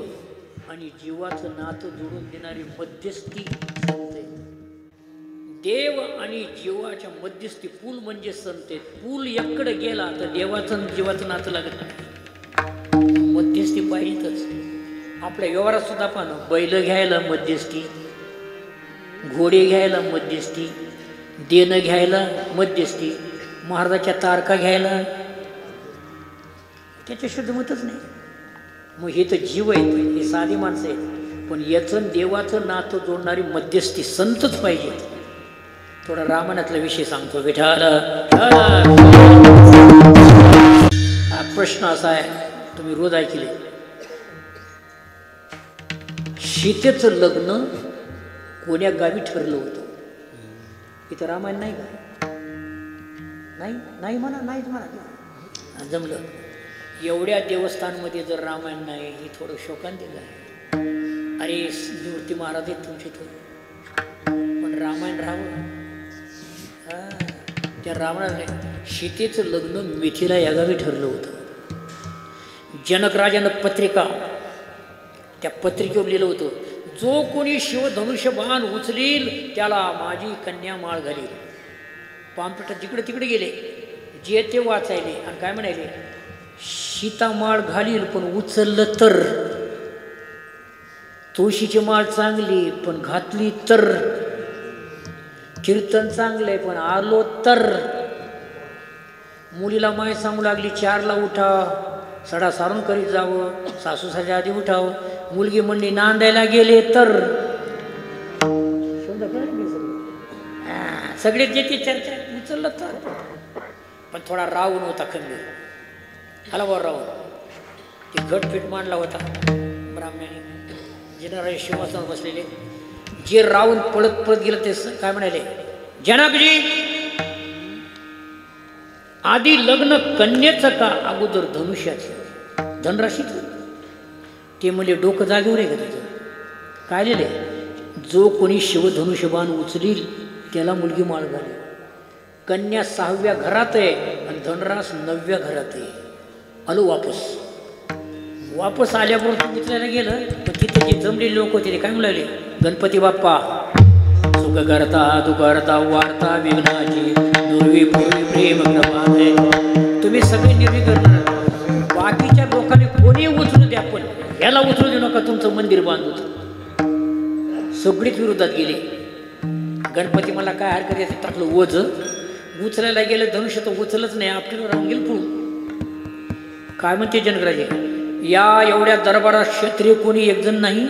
आणि जीवाचं नातं जोडून देणारी मध्यस्थी संत आहे. देव आणि जीवाच्या मध्यस्थी पूल म्हणजे संत आहेत. पूल एककडे गेला तर देवाचं आणि जीवाचं नातं लागत नाही. मध्यस्थी पाहिजेतच. आपल्या व्यवहारात सुद्धा पाहणं, बैल घ्यायला मध्यस्थी, घोडे घ्यायला मध्यस्थी, देणं घ्यायला मध्यस्थी, महाराजाच्या तारखा घ्यायला त्याच्या शुद्ध मतच नाही. मग हे तर जीव आहेत, हे साधी माणसं आहेत, पण याचं देवाचं नातं जोडणारी मध्यस्थी संतच पाहिजे. थोडा रामायणातला विषय सांगतो. विठाल हा प्रश्न असा आहे, तुम्ही रोज ऐकले. सीतेचं लग्न कोण्या गावी ठरलं होतं? इथं रामायण नाही का? नाही नाही म्हणा, नाहीच म्हणा. जमलं. एवढ्या देवस्थानमध्ये जर रामायण नाही, हे थोडं शोकांतिक आहे. अरे मूर्ती महाराज आहेत तुमचे थोडे, पण रामायण राहावं. त्या रामायणाने सीतेचं लग्न मिथिला या गावी ठरलं होतं. जनकराजानं पत्रिका, त्या पत्रिकेवर लिहिलं होतं, जो कोणी शिवधनुष्यबाण उचलील त्याला माझी कन्या माळ घालील. पामपेटा जिकडे तिकडे गेले, जे ते वाचायले आणि काय म्हणायले, सीता माळ घालील पण उचललं तर, तुळशीची माळ चांगली पण घातली तर, कीर्तन चांगलंय पण आलो तर, मुलीला माय सांगू लागली 4ला उठा, सडा सारून करीत जावं, सासूसाच्या आधी उठावं, मुलगी म्हणली नांदायला गेले तर, सगळे जे ते चर्चा उचललं तर. पण थोडा रावण होता खंबीर, आला बा रावण. ते घटपीठ मांडला होता ब्राह्मणाने, जनराज सिंहासनावर बसलेले. जे रावण पळत पळत गेलं ते काय म्हणाले, जनकजी आधी लग्न कन्येचं का अगोदर धनुष्याचं, धनराशीचं? ते म्हणजे डोकं जागेवर आहे का त्याचं? काय लिहिले, जो कोणी शिवधनुष्यबाण उचलील त्याला मुलगी माळ घाली. कन्या 6व्या घरात आहे आणि धनरास 9व्या घरात आहे. आलो वापस आल्याबरोबर सांगितल्याला गेलं, पण तिथे जे जमलेले लोक होते ते काय म्हणाले, गणपती बाप्पा सुख करता दुखरता वार्ता विघ्नाची दुर्वी पूर्वी प्रेम कृपाने. तुम्ही सगळे निर्विघ्न, बाकीच्या लोकांनी कोणी उचलू द्या पण याला उचलू देऊ नका, तुमचं मंदिर बांधू. सगळीच विरोधात गेले. गणपती मला काय हरकत याचं टाकलं ओझ, उचलायला गेलं धनुष्य तर उचलच नाही, आपल्याला राहून गेलं पुढं. काय म्हणते जनकराजे, या एवढ्या दरबारात क्षत्रिय कोणी एकजण नाही,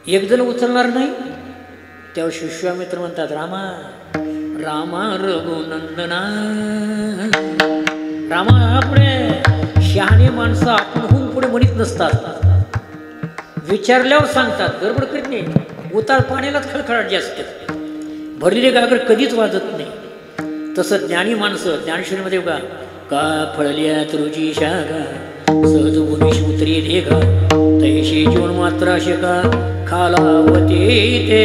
एकजण उचलणार नाही. तेव्हा विश्वामित्र म्हणतात, रामा रामा रघुनंदना, रामा पुढे शहाणे माणसं आपणहून पुढे म्हणत नसतात, विचारल्यावर सांगतात, गडबड करीत नाही. उतार पाण्यालाच खळखळाट जास्त, भरलेले गागर कधीच वाजत नाही. तसं ज्ञानी माणसं ज्ञानेश्वरीमध्ये बघा, का फळल्या तुरुची शाखा सहज भूमीश उतरी रेखा, तैशी जीवन मात्र शिका खालावते ते.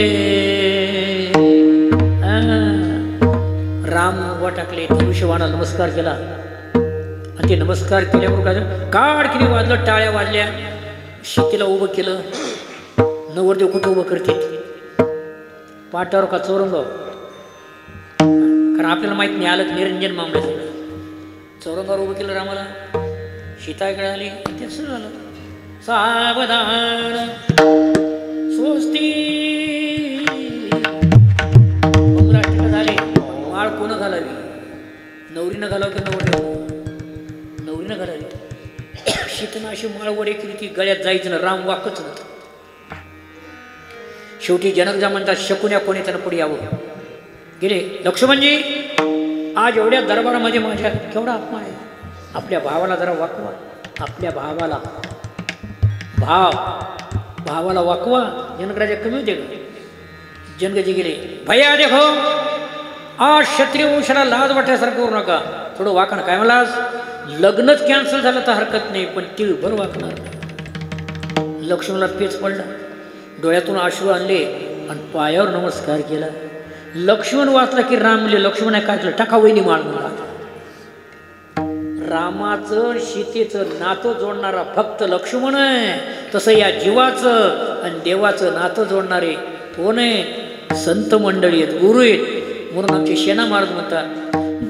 राम उभा टाकले, धनुष्यबाणा नमस्कार केला आणि ते नमस्कार केल्यावर काय काडकिरी वाजलं, टाळ्या वाजल्या. शेतीला उभं केलं. नवरदेव कुठं उभं करते, पाटावर का चौरंगाव? कारण आपल्याला माहित नाही, आलं निरंजन मामल्याचं. चौरंगावर उभं केलं रामाला. सीता इकडे आली, ते सुरू झालं, सावधान स्वस्ती. मंगलाष्टक झाले. माळ कोण घालावी, नवरीनं घालावं की नवरदेव? नवरीनं घालावी. सीतेनं अशी माळ वडे केली की गळ्यात जायचं ना, राम वाकच नव्हतं. शेवटी जनकजा म्हणतात, शकुन्या कोणी त्यानं पुढे यावं. गेले. लक्ष्मणजी आज एवढ्या दरबारामध्ये माझ्या केवढा अपमान आहे, आपल्या भावाला जरा वाकवा, आपल्या भावाला वाकवा. जनकराजा कमी होते का? जनकजी गेले. भैया देखो, आज क्षत्रिय वंशाला लाज वाटण्यासारखं करू नका, थोडं वाकणं. काय मला लग्नच कॅन्सल झालं तर हरकत नाही, पण ती भर वाकणार. लक्ष्मणाला पेच पडला, डोळ्यातून अश्रू आणले आणि पायावर नमस्कार केला. लक्ष्मण वाचला की राम म्हणजे लक्ष्मण आहे काय केलं टाका वहिनी माळ म्हणला. रामाचं सीतेचं नातं जोडणारा फक्त लक्ष्मण आहे. तसं या जीवाचं आणि देवाचं नातं जोडणारे कोण आहे? संत मंडळी आहेत, गुरु आहेत. म्हणून आमचे शेणा महाराज म्हणतात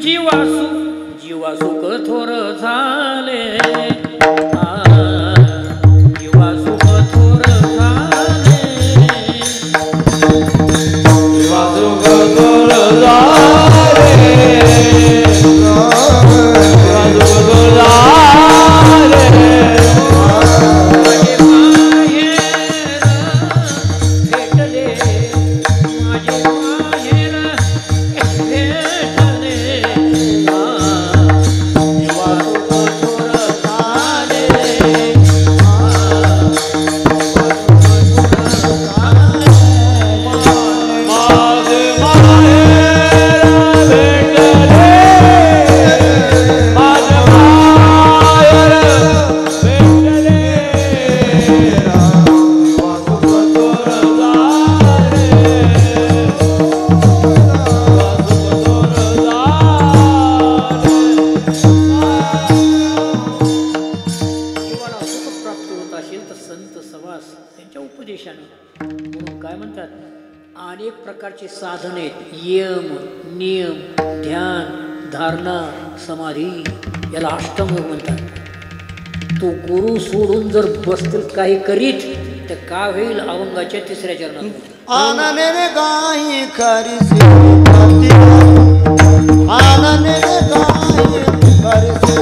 जीवासु जीवासु कठोर झाले, जीवासु कठोर झाले, जीवासु कठोर झाले, साधन आहेत. यम नियम ध्यान धारणा समाधी याला अष्टम योग म्हणतात. तो गुरु सोडून जर बसतील काही करीत तर का होईल? अवंगाच्या तिसऱ्या चरणात आनने गाई खरी से आनने गाई खरी से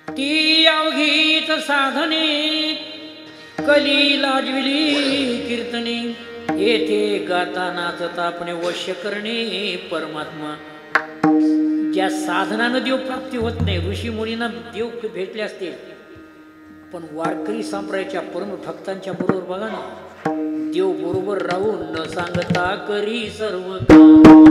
ती अवघीत साधने कली लाजविली कीर्तने येथे गाता नाचता आपण वश्य करणे परमात्मा. ज्या साधनानं देव प्राप्ती होत नाही, ऋषी मुनींना देव भेटले असते, पण वारकरी संप्रदायाच्या परम भक्तांच्या बरोबर बघा ना, देव बरोबर राहून न सांगता करी सर्व सर्व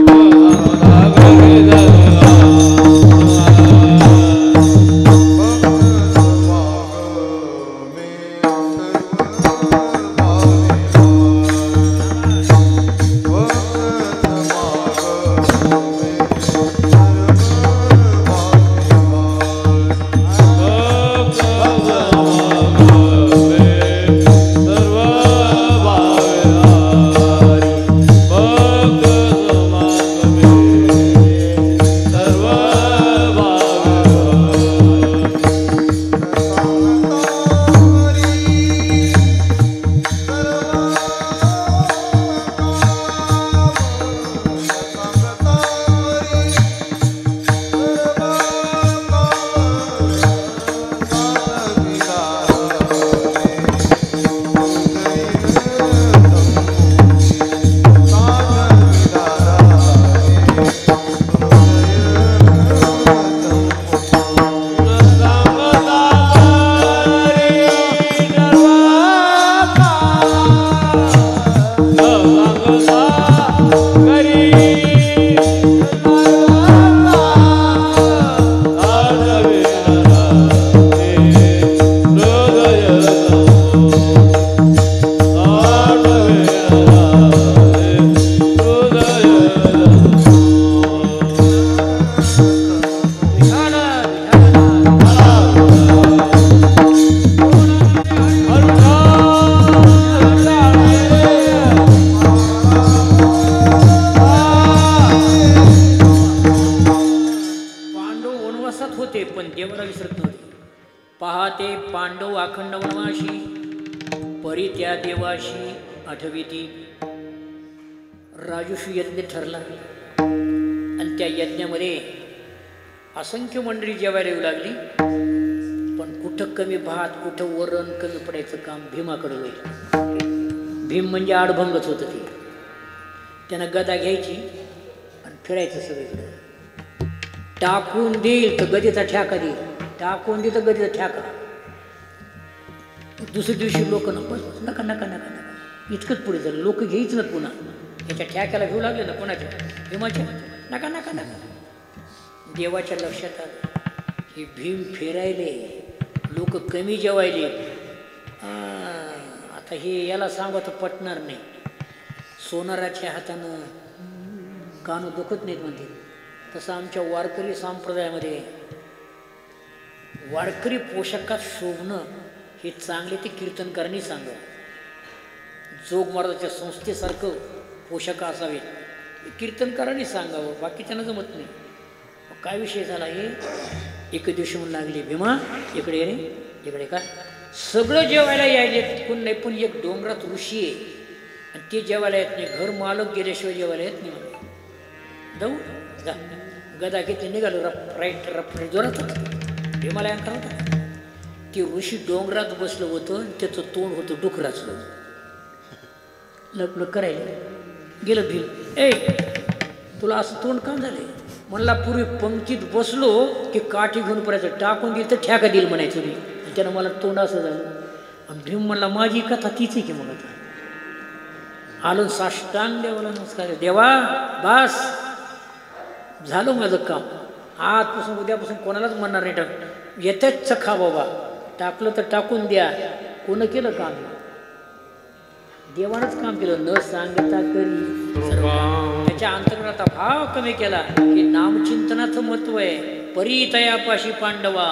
पण देवाला विसरत नव्हते. पहाते पांडव अखंड वनवाशी, परी त्या देवाशी आठविती. राजूशी यज्ञ ठरला आणि त्या यज्ञामध्ये असंख्य मंडळी जेवायला येऊ लागली. पण कुठं कमी भात, कुठं वरण कमी पडायचं काम भीमाकडे होतं. भीम म्हणजे आडभंगच होतं ते. त्यानं गदा घ्यायची आणि फिरायचं सगळीकडे. टाकून देईल तर गदेचा ठ्याका देईल, टाकून देईल तर गदेचा ठ्याका. दुसऱ्या दिवशी लोक नका नका नका नका इतकंच पुढे झालं. लोक घ्यायच ना पुन्हा. याच्या ठ्याक्याला घेऊ लागले ना कोणाच्या भीमाच्या. नका नका नका. देवाच्या लक्षात आलं हे भीम फिरायले, लोक कमी जेवायले. आता हे याला सांगा तर पटणार नाही. सोनाराच्या हातानं कानं दुखत नाहीत म्हणते. तसं आमच्या वारकरी संप्रदायामध्ये वारकरी पोशाखात शोभणं हे चांगले ते कीर्तनकारांनी सांगा. जोग महाराजाच्या संस्थेसारखं पोशाख असावे कीर्तनकारांनी सांगावं, बाकीच्यांना जमत नाही. काय विषय झाला हे. एक दिवशी म्हणून लागले भीमा इकडे ये रे, इकडे का. सगळं जेवायला यायले कोण नाही, पण एक डोंगरात ऋषी आहे आणि ते जेवायला येत नाही. घर मालक गेल्याशिवाय जेवायला येत नाही म्हणून. जाऊ जा. गदा घेतली निघालो. राईट जोरात भीमाला अंकार होता. ते ऋषी डोंगरात बसलं होतं आणि त्याचं तोंड होतं डुकराचं. लपलं करायला गेलं भीम. ए तुला असं तोंड काम झालंय. म्हणला पूर्वी पंक्तीत बसलो की काठी घेऊन पडायचं, टाकून दिलं तर ठ्याका देईल म्हणायचं मी. त्यानं मला तोंड असं झालं. आणि भीम म्हणला माझी कथा तीच आहे की. मग आता आलो साष्टांग देवाला नमस्कार. देवा बास झालं माझं काम. आजपासून उद्यापासून कोणालाच म्हणणार नाही टाक. येतेच चखा बाबा. टाकलं तर टाकून द्या. कोण केलं काम? देवानंच काम केलं. न सांगता करी त्याच्या अंतर्गत भाव कमी केला की नामचिंतनाचं महत्व आहे. परितयापाशी पांडवा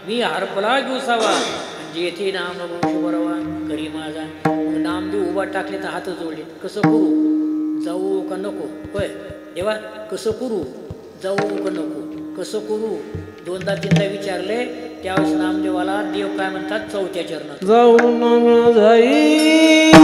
मी हरपला घेऊसावा म्हणजे येथे नाम बरवा करी माझा. मग नामदेव उभा टाकले तर हात जोडले. कसं करू, जाऊ का नको? होय देवा कसं करू, जाऊ का नको, कसं करू? दोनदा तीनदा विचारले. त्यावेळेस नामदेवाला देव काय म्हणतात, चौथ्या चरणात जाऊन जाई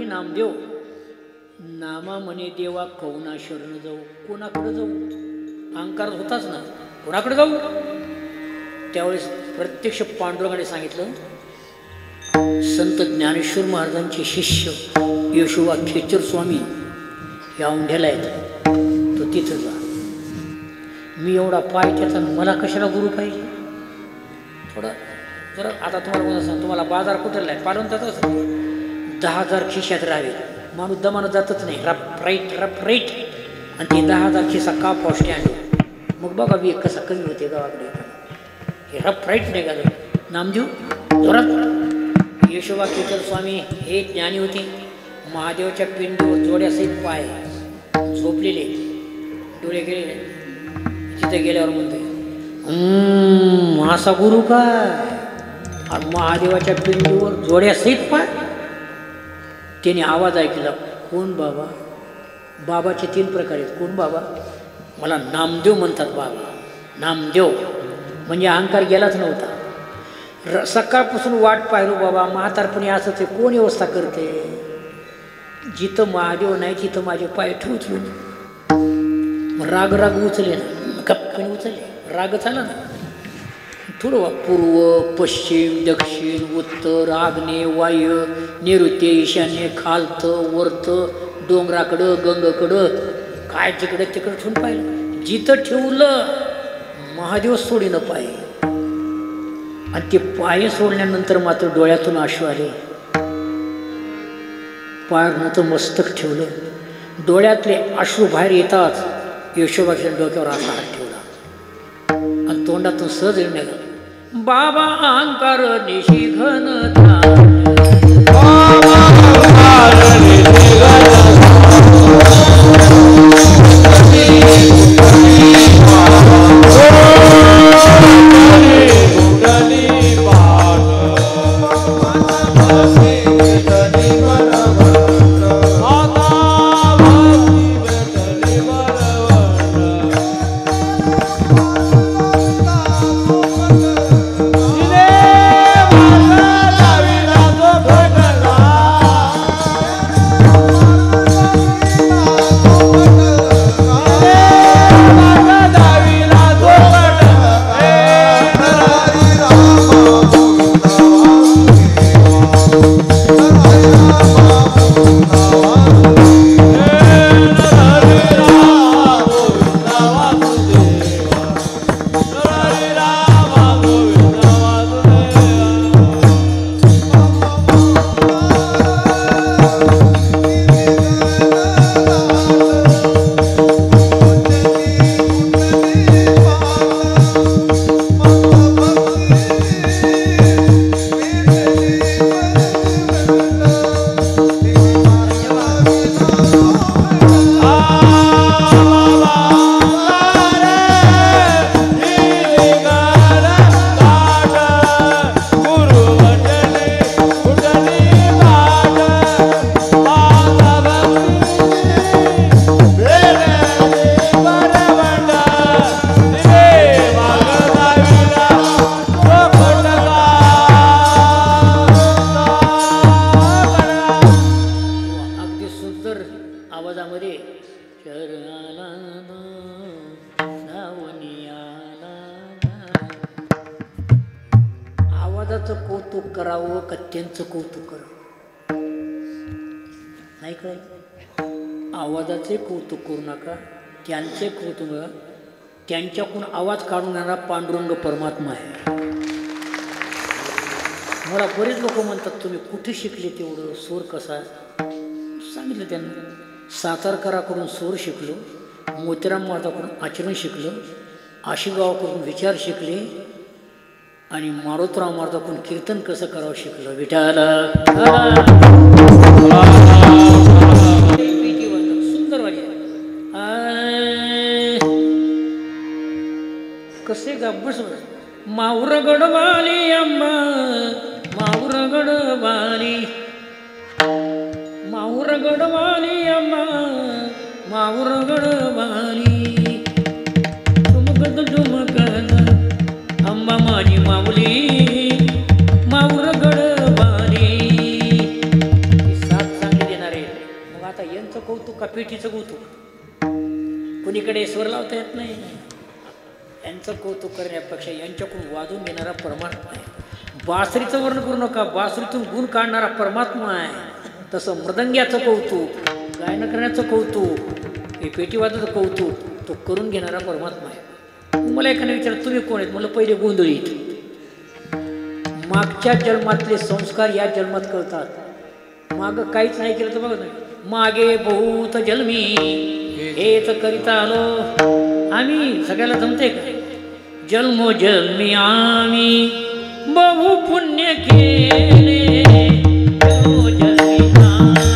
म्हणे नामदेव, नामा म्हणे देवा कौना शरण जाऊ, कोणाकडे जाऊ? अहंकार होताच ना, कोणाकडे जाऊ? त्यावेळेस प्रत्यक्ष पांडुरंगाने सांगितलं, संत ज्ञानेश्वर महाराजांचे शिष्य यशोबा खेचर स्वामी या औंढ्याला आहेत, तो तिथं जा. मी एवढा पाय त्याचा, मला कशाला गुरु पाहिजे? थोडं जरा आता तुम्हाला कोणा सांग, तुम्हाला बाजार कुठला आहे पाडून जातच 10,000 खिशात राहावे, माणूस दमानं जातच नाही, रफ राईट आणि ते 10,000 खिसा का पौष्टी आणले. मग बघा मी कसा कमी होते गावाकडे, हे रफ राईट नाही का? नामदेव जोरात. यशोबा खेचर स्वामी हे ज्ञानी होते, महादेवाच्या पिंडीवर जोड्यासहित पाय झोपलेले, डोळे गेले. तिथे गेल्यावर म्हणते असा गुरु काय? महादेवाच्या पिंडीवर जोड्यासहित पाय. त्याने आवाज ऐकला, कोण बाबा? बाबाचे 3 प्रकार आहेत. कोण बाबा? मला नामदेव म्हणतात बाबा. नामदेव म्हणजे अहंकार गेलाच नव्हता. सकाळपासून वाट पाहिलो बाबा, म्हातारपणी असंच आहे, कोण व्यवस्था करते? जिथं महादेव नाही तिथं माझे पाय ठेवून राग उचले ना, गप्पने उचलले, रागच आला ना. थोडं पूर्व पश्चिम दक्षिण उत्तर आग्नेय वायु नैऋत्य ईशान्य खालतं वरतं डोंगराकडं गंगकडं काय तिकडं ठेवून पाहिलं. जिथं ठेवलं महादेव सोडीनं पाय, आणि ते पाय सोडल्यानंतर मात्र डोळ्यातून अश्रू आले. पायावर नंतर मस्तक ठेवलं, डोळ्यातले अश्रू बाहेर येताच यशोबाच्या डोक्यावर असा हात ठेवला आणि तोंडातून सहज निघाला, बाबा अहंकार निशिघन आवाजाचं कौतुक करावं का त्यांचं कौतुक करावं? नाही करायचं. आवाजाचे कौतुक करू नका, त्यांचे कौतुक. त्यांच्याकडून आवाज काढून येणारा पांडुरंग परमात्मा आहे. मला बरेच लोक म्हणतात तुम्ही कुठे शिकले तेवढं, सूर कसा? सांगितलं त्यांना. सातारकराकडून सूर शिकलो, मोतीराम महाराजाकडून आचरण शिकलो, आशिगावाकडून विचार शिकले आणि मारुतराव महाराजाकडून कीर्तन कसं करावं शिकलो. विठाला सुंदर वाजे कसे गब्बस माऊर गडवाली अम्मा, माऊर गडवाली, माऊर गडवाली अम्मा, माऊर गडवाली, तुमकद तुमकद अम्मा माझी माऊली, माऊर गडवाली. साथ सांगितले पेटीचं कौतुक, कुणीकडे स्वर लावता येत नाही. यांचं कौतुक करण्यापेक्षा यांच्याकडून वाजून घेणारा परमात्मा आहे. बासरीचं वर्णन करू नका, बासरीतून गुण काढणारा परमात्मा आहे. तसं मृदंग्याचं कौतुक, गायन करण्याचं कौतुक, हे पेटीवादाचं कौतुक तो करून घेणारा परमात्मा आहे. मला एखाद्या विचार तुम्ही कोण आहेत? मला पहिले गोंधळीत. मागच्या जन्मातले संस्कार या जन्मात कळतात. मागं काहीच नाही केलं तर बघा नाही, मागे बहुत जन्मी हेच करिता आलो आम्ही. सगळ्याला जमते का? जन्मोजन्मी आम्ही बहु पुण्य केले, जन्मोजन्मी आम्ही.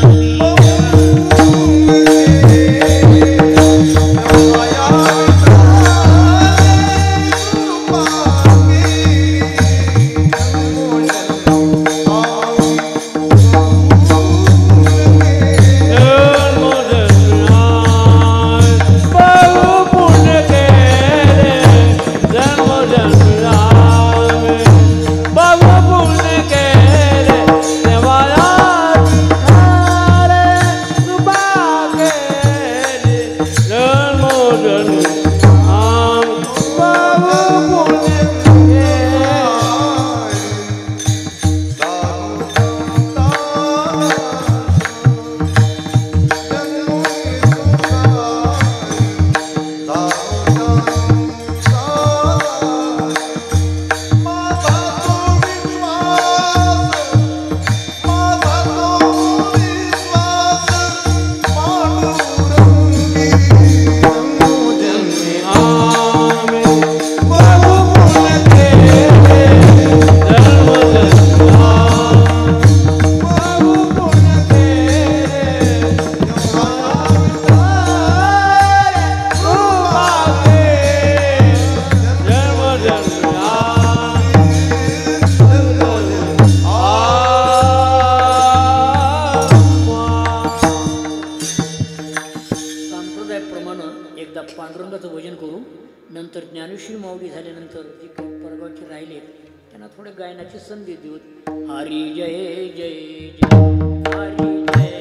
पांडुरंगाचं भजन करू. नंतर ज्ञानेश्वरी माऊली झाल्यानंतर जे काही परगावचे राहिले त्यांना थोडे गायनाची संधी देऊ. हरी जय जय जय हरी जय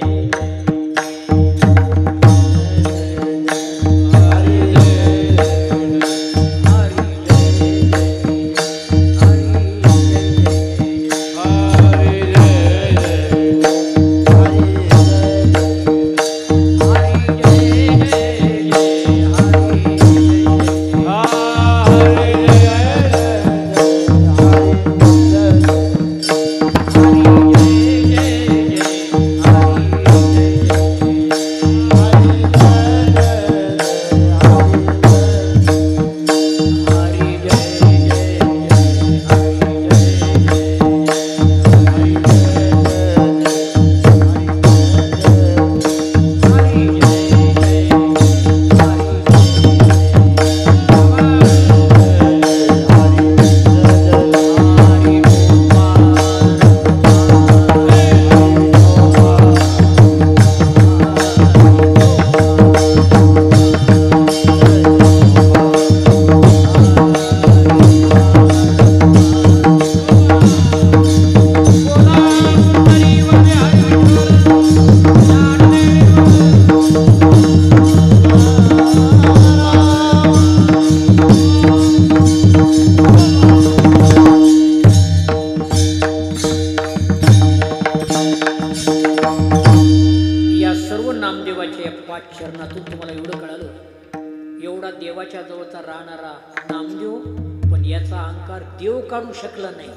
शकला नाही.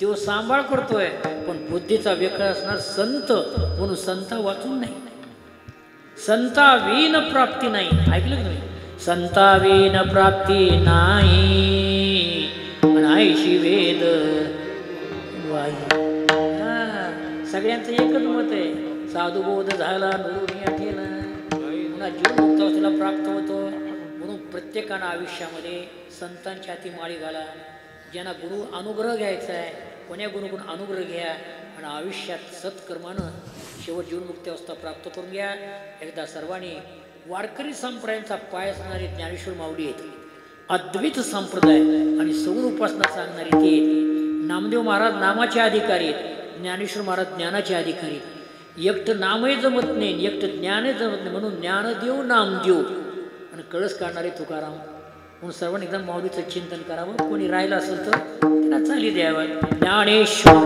देव सांभाळ करतोय पण बुद्धीचा वेगळा असणार संत म्हणून संता वाचून नाही. संतावीन प्राप्ती नाही. ऐकलं तुम्ही? संतावीन प्राप्ती नाही म्हणायशी वेद वाई. सगळ्यांचं एकच मत आहे. साधू बोध झाला नरून ठेला पुन्हा जीवन मुक्त अवस्थेला प्राप्त होतो. म्हणून प्रत्येकानं आयुष्यामध्ये संतांच्या हाती माळी घाला. ज्यांना गुरु अनुग्रह घ्यायचा आहे कोण्या गुरुकडून अनुग्रह घ्या आणि आयुष्यात सत्कर्मानं शेवट जीवनमुक्ती अवस्था प्राप्त करून घ्या. एकदा सर्वांनी वारकरी संप्रदायांचा पाय असणारे ज्ञानेश्वर माऊली आहेत. अद्वैत संप्रदाय आणि सौर उपासना सांगणारे ते आहेत. नामदेव महाराज नामाचे अधिकारी आहेत. ज्ञानेश्वर महाराज ज्ञानाचे अधिकारी आहेत. एकटं नामही जमत नाही एकटं ज्ञानही जमत नाही म्हणून ज्ञानदेव नामदेव आणि कळस काढणारे तुकाराम म्हणून सर्वांनी एकदम माऊलीचं चिंतन करावं कोणी राहिलं असेल तर त्यांना चाली द्यावं ज्ञानेश्वर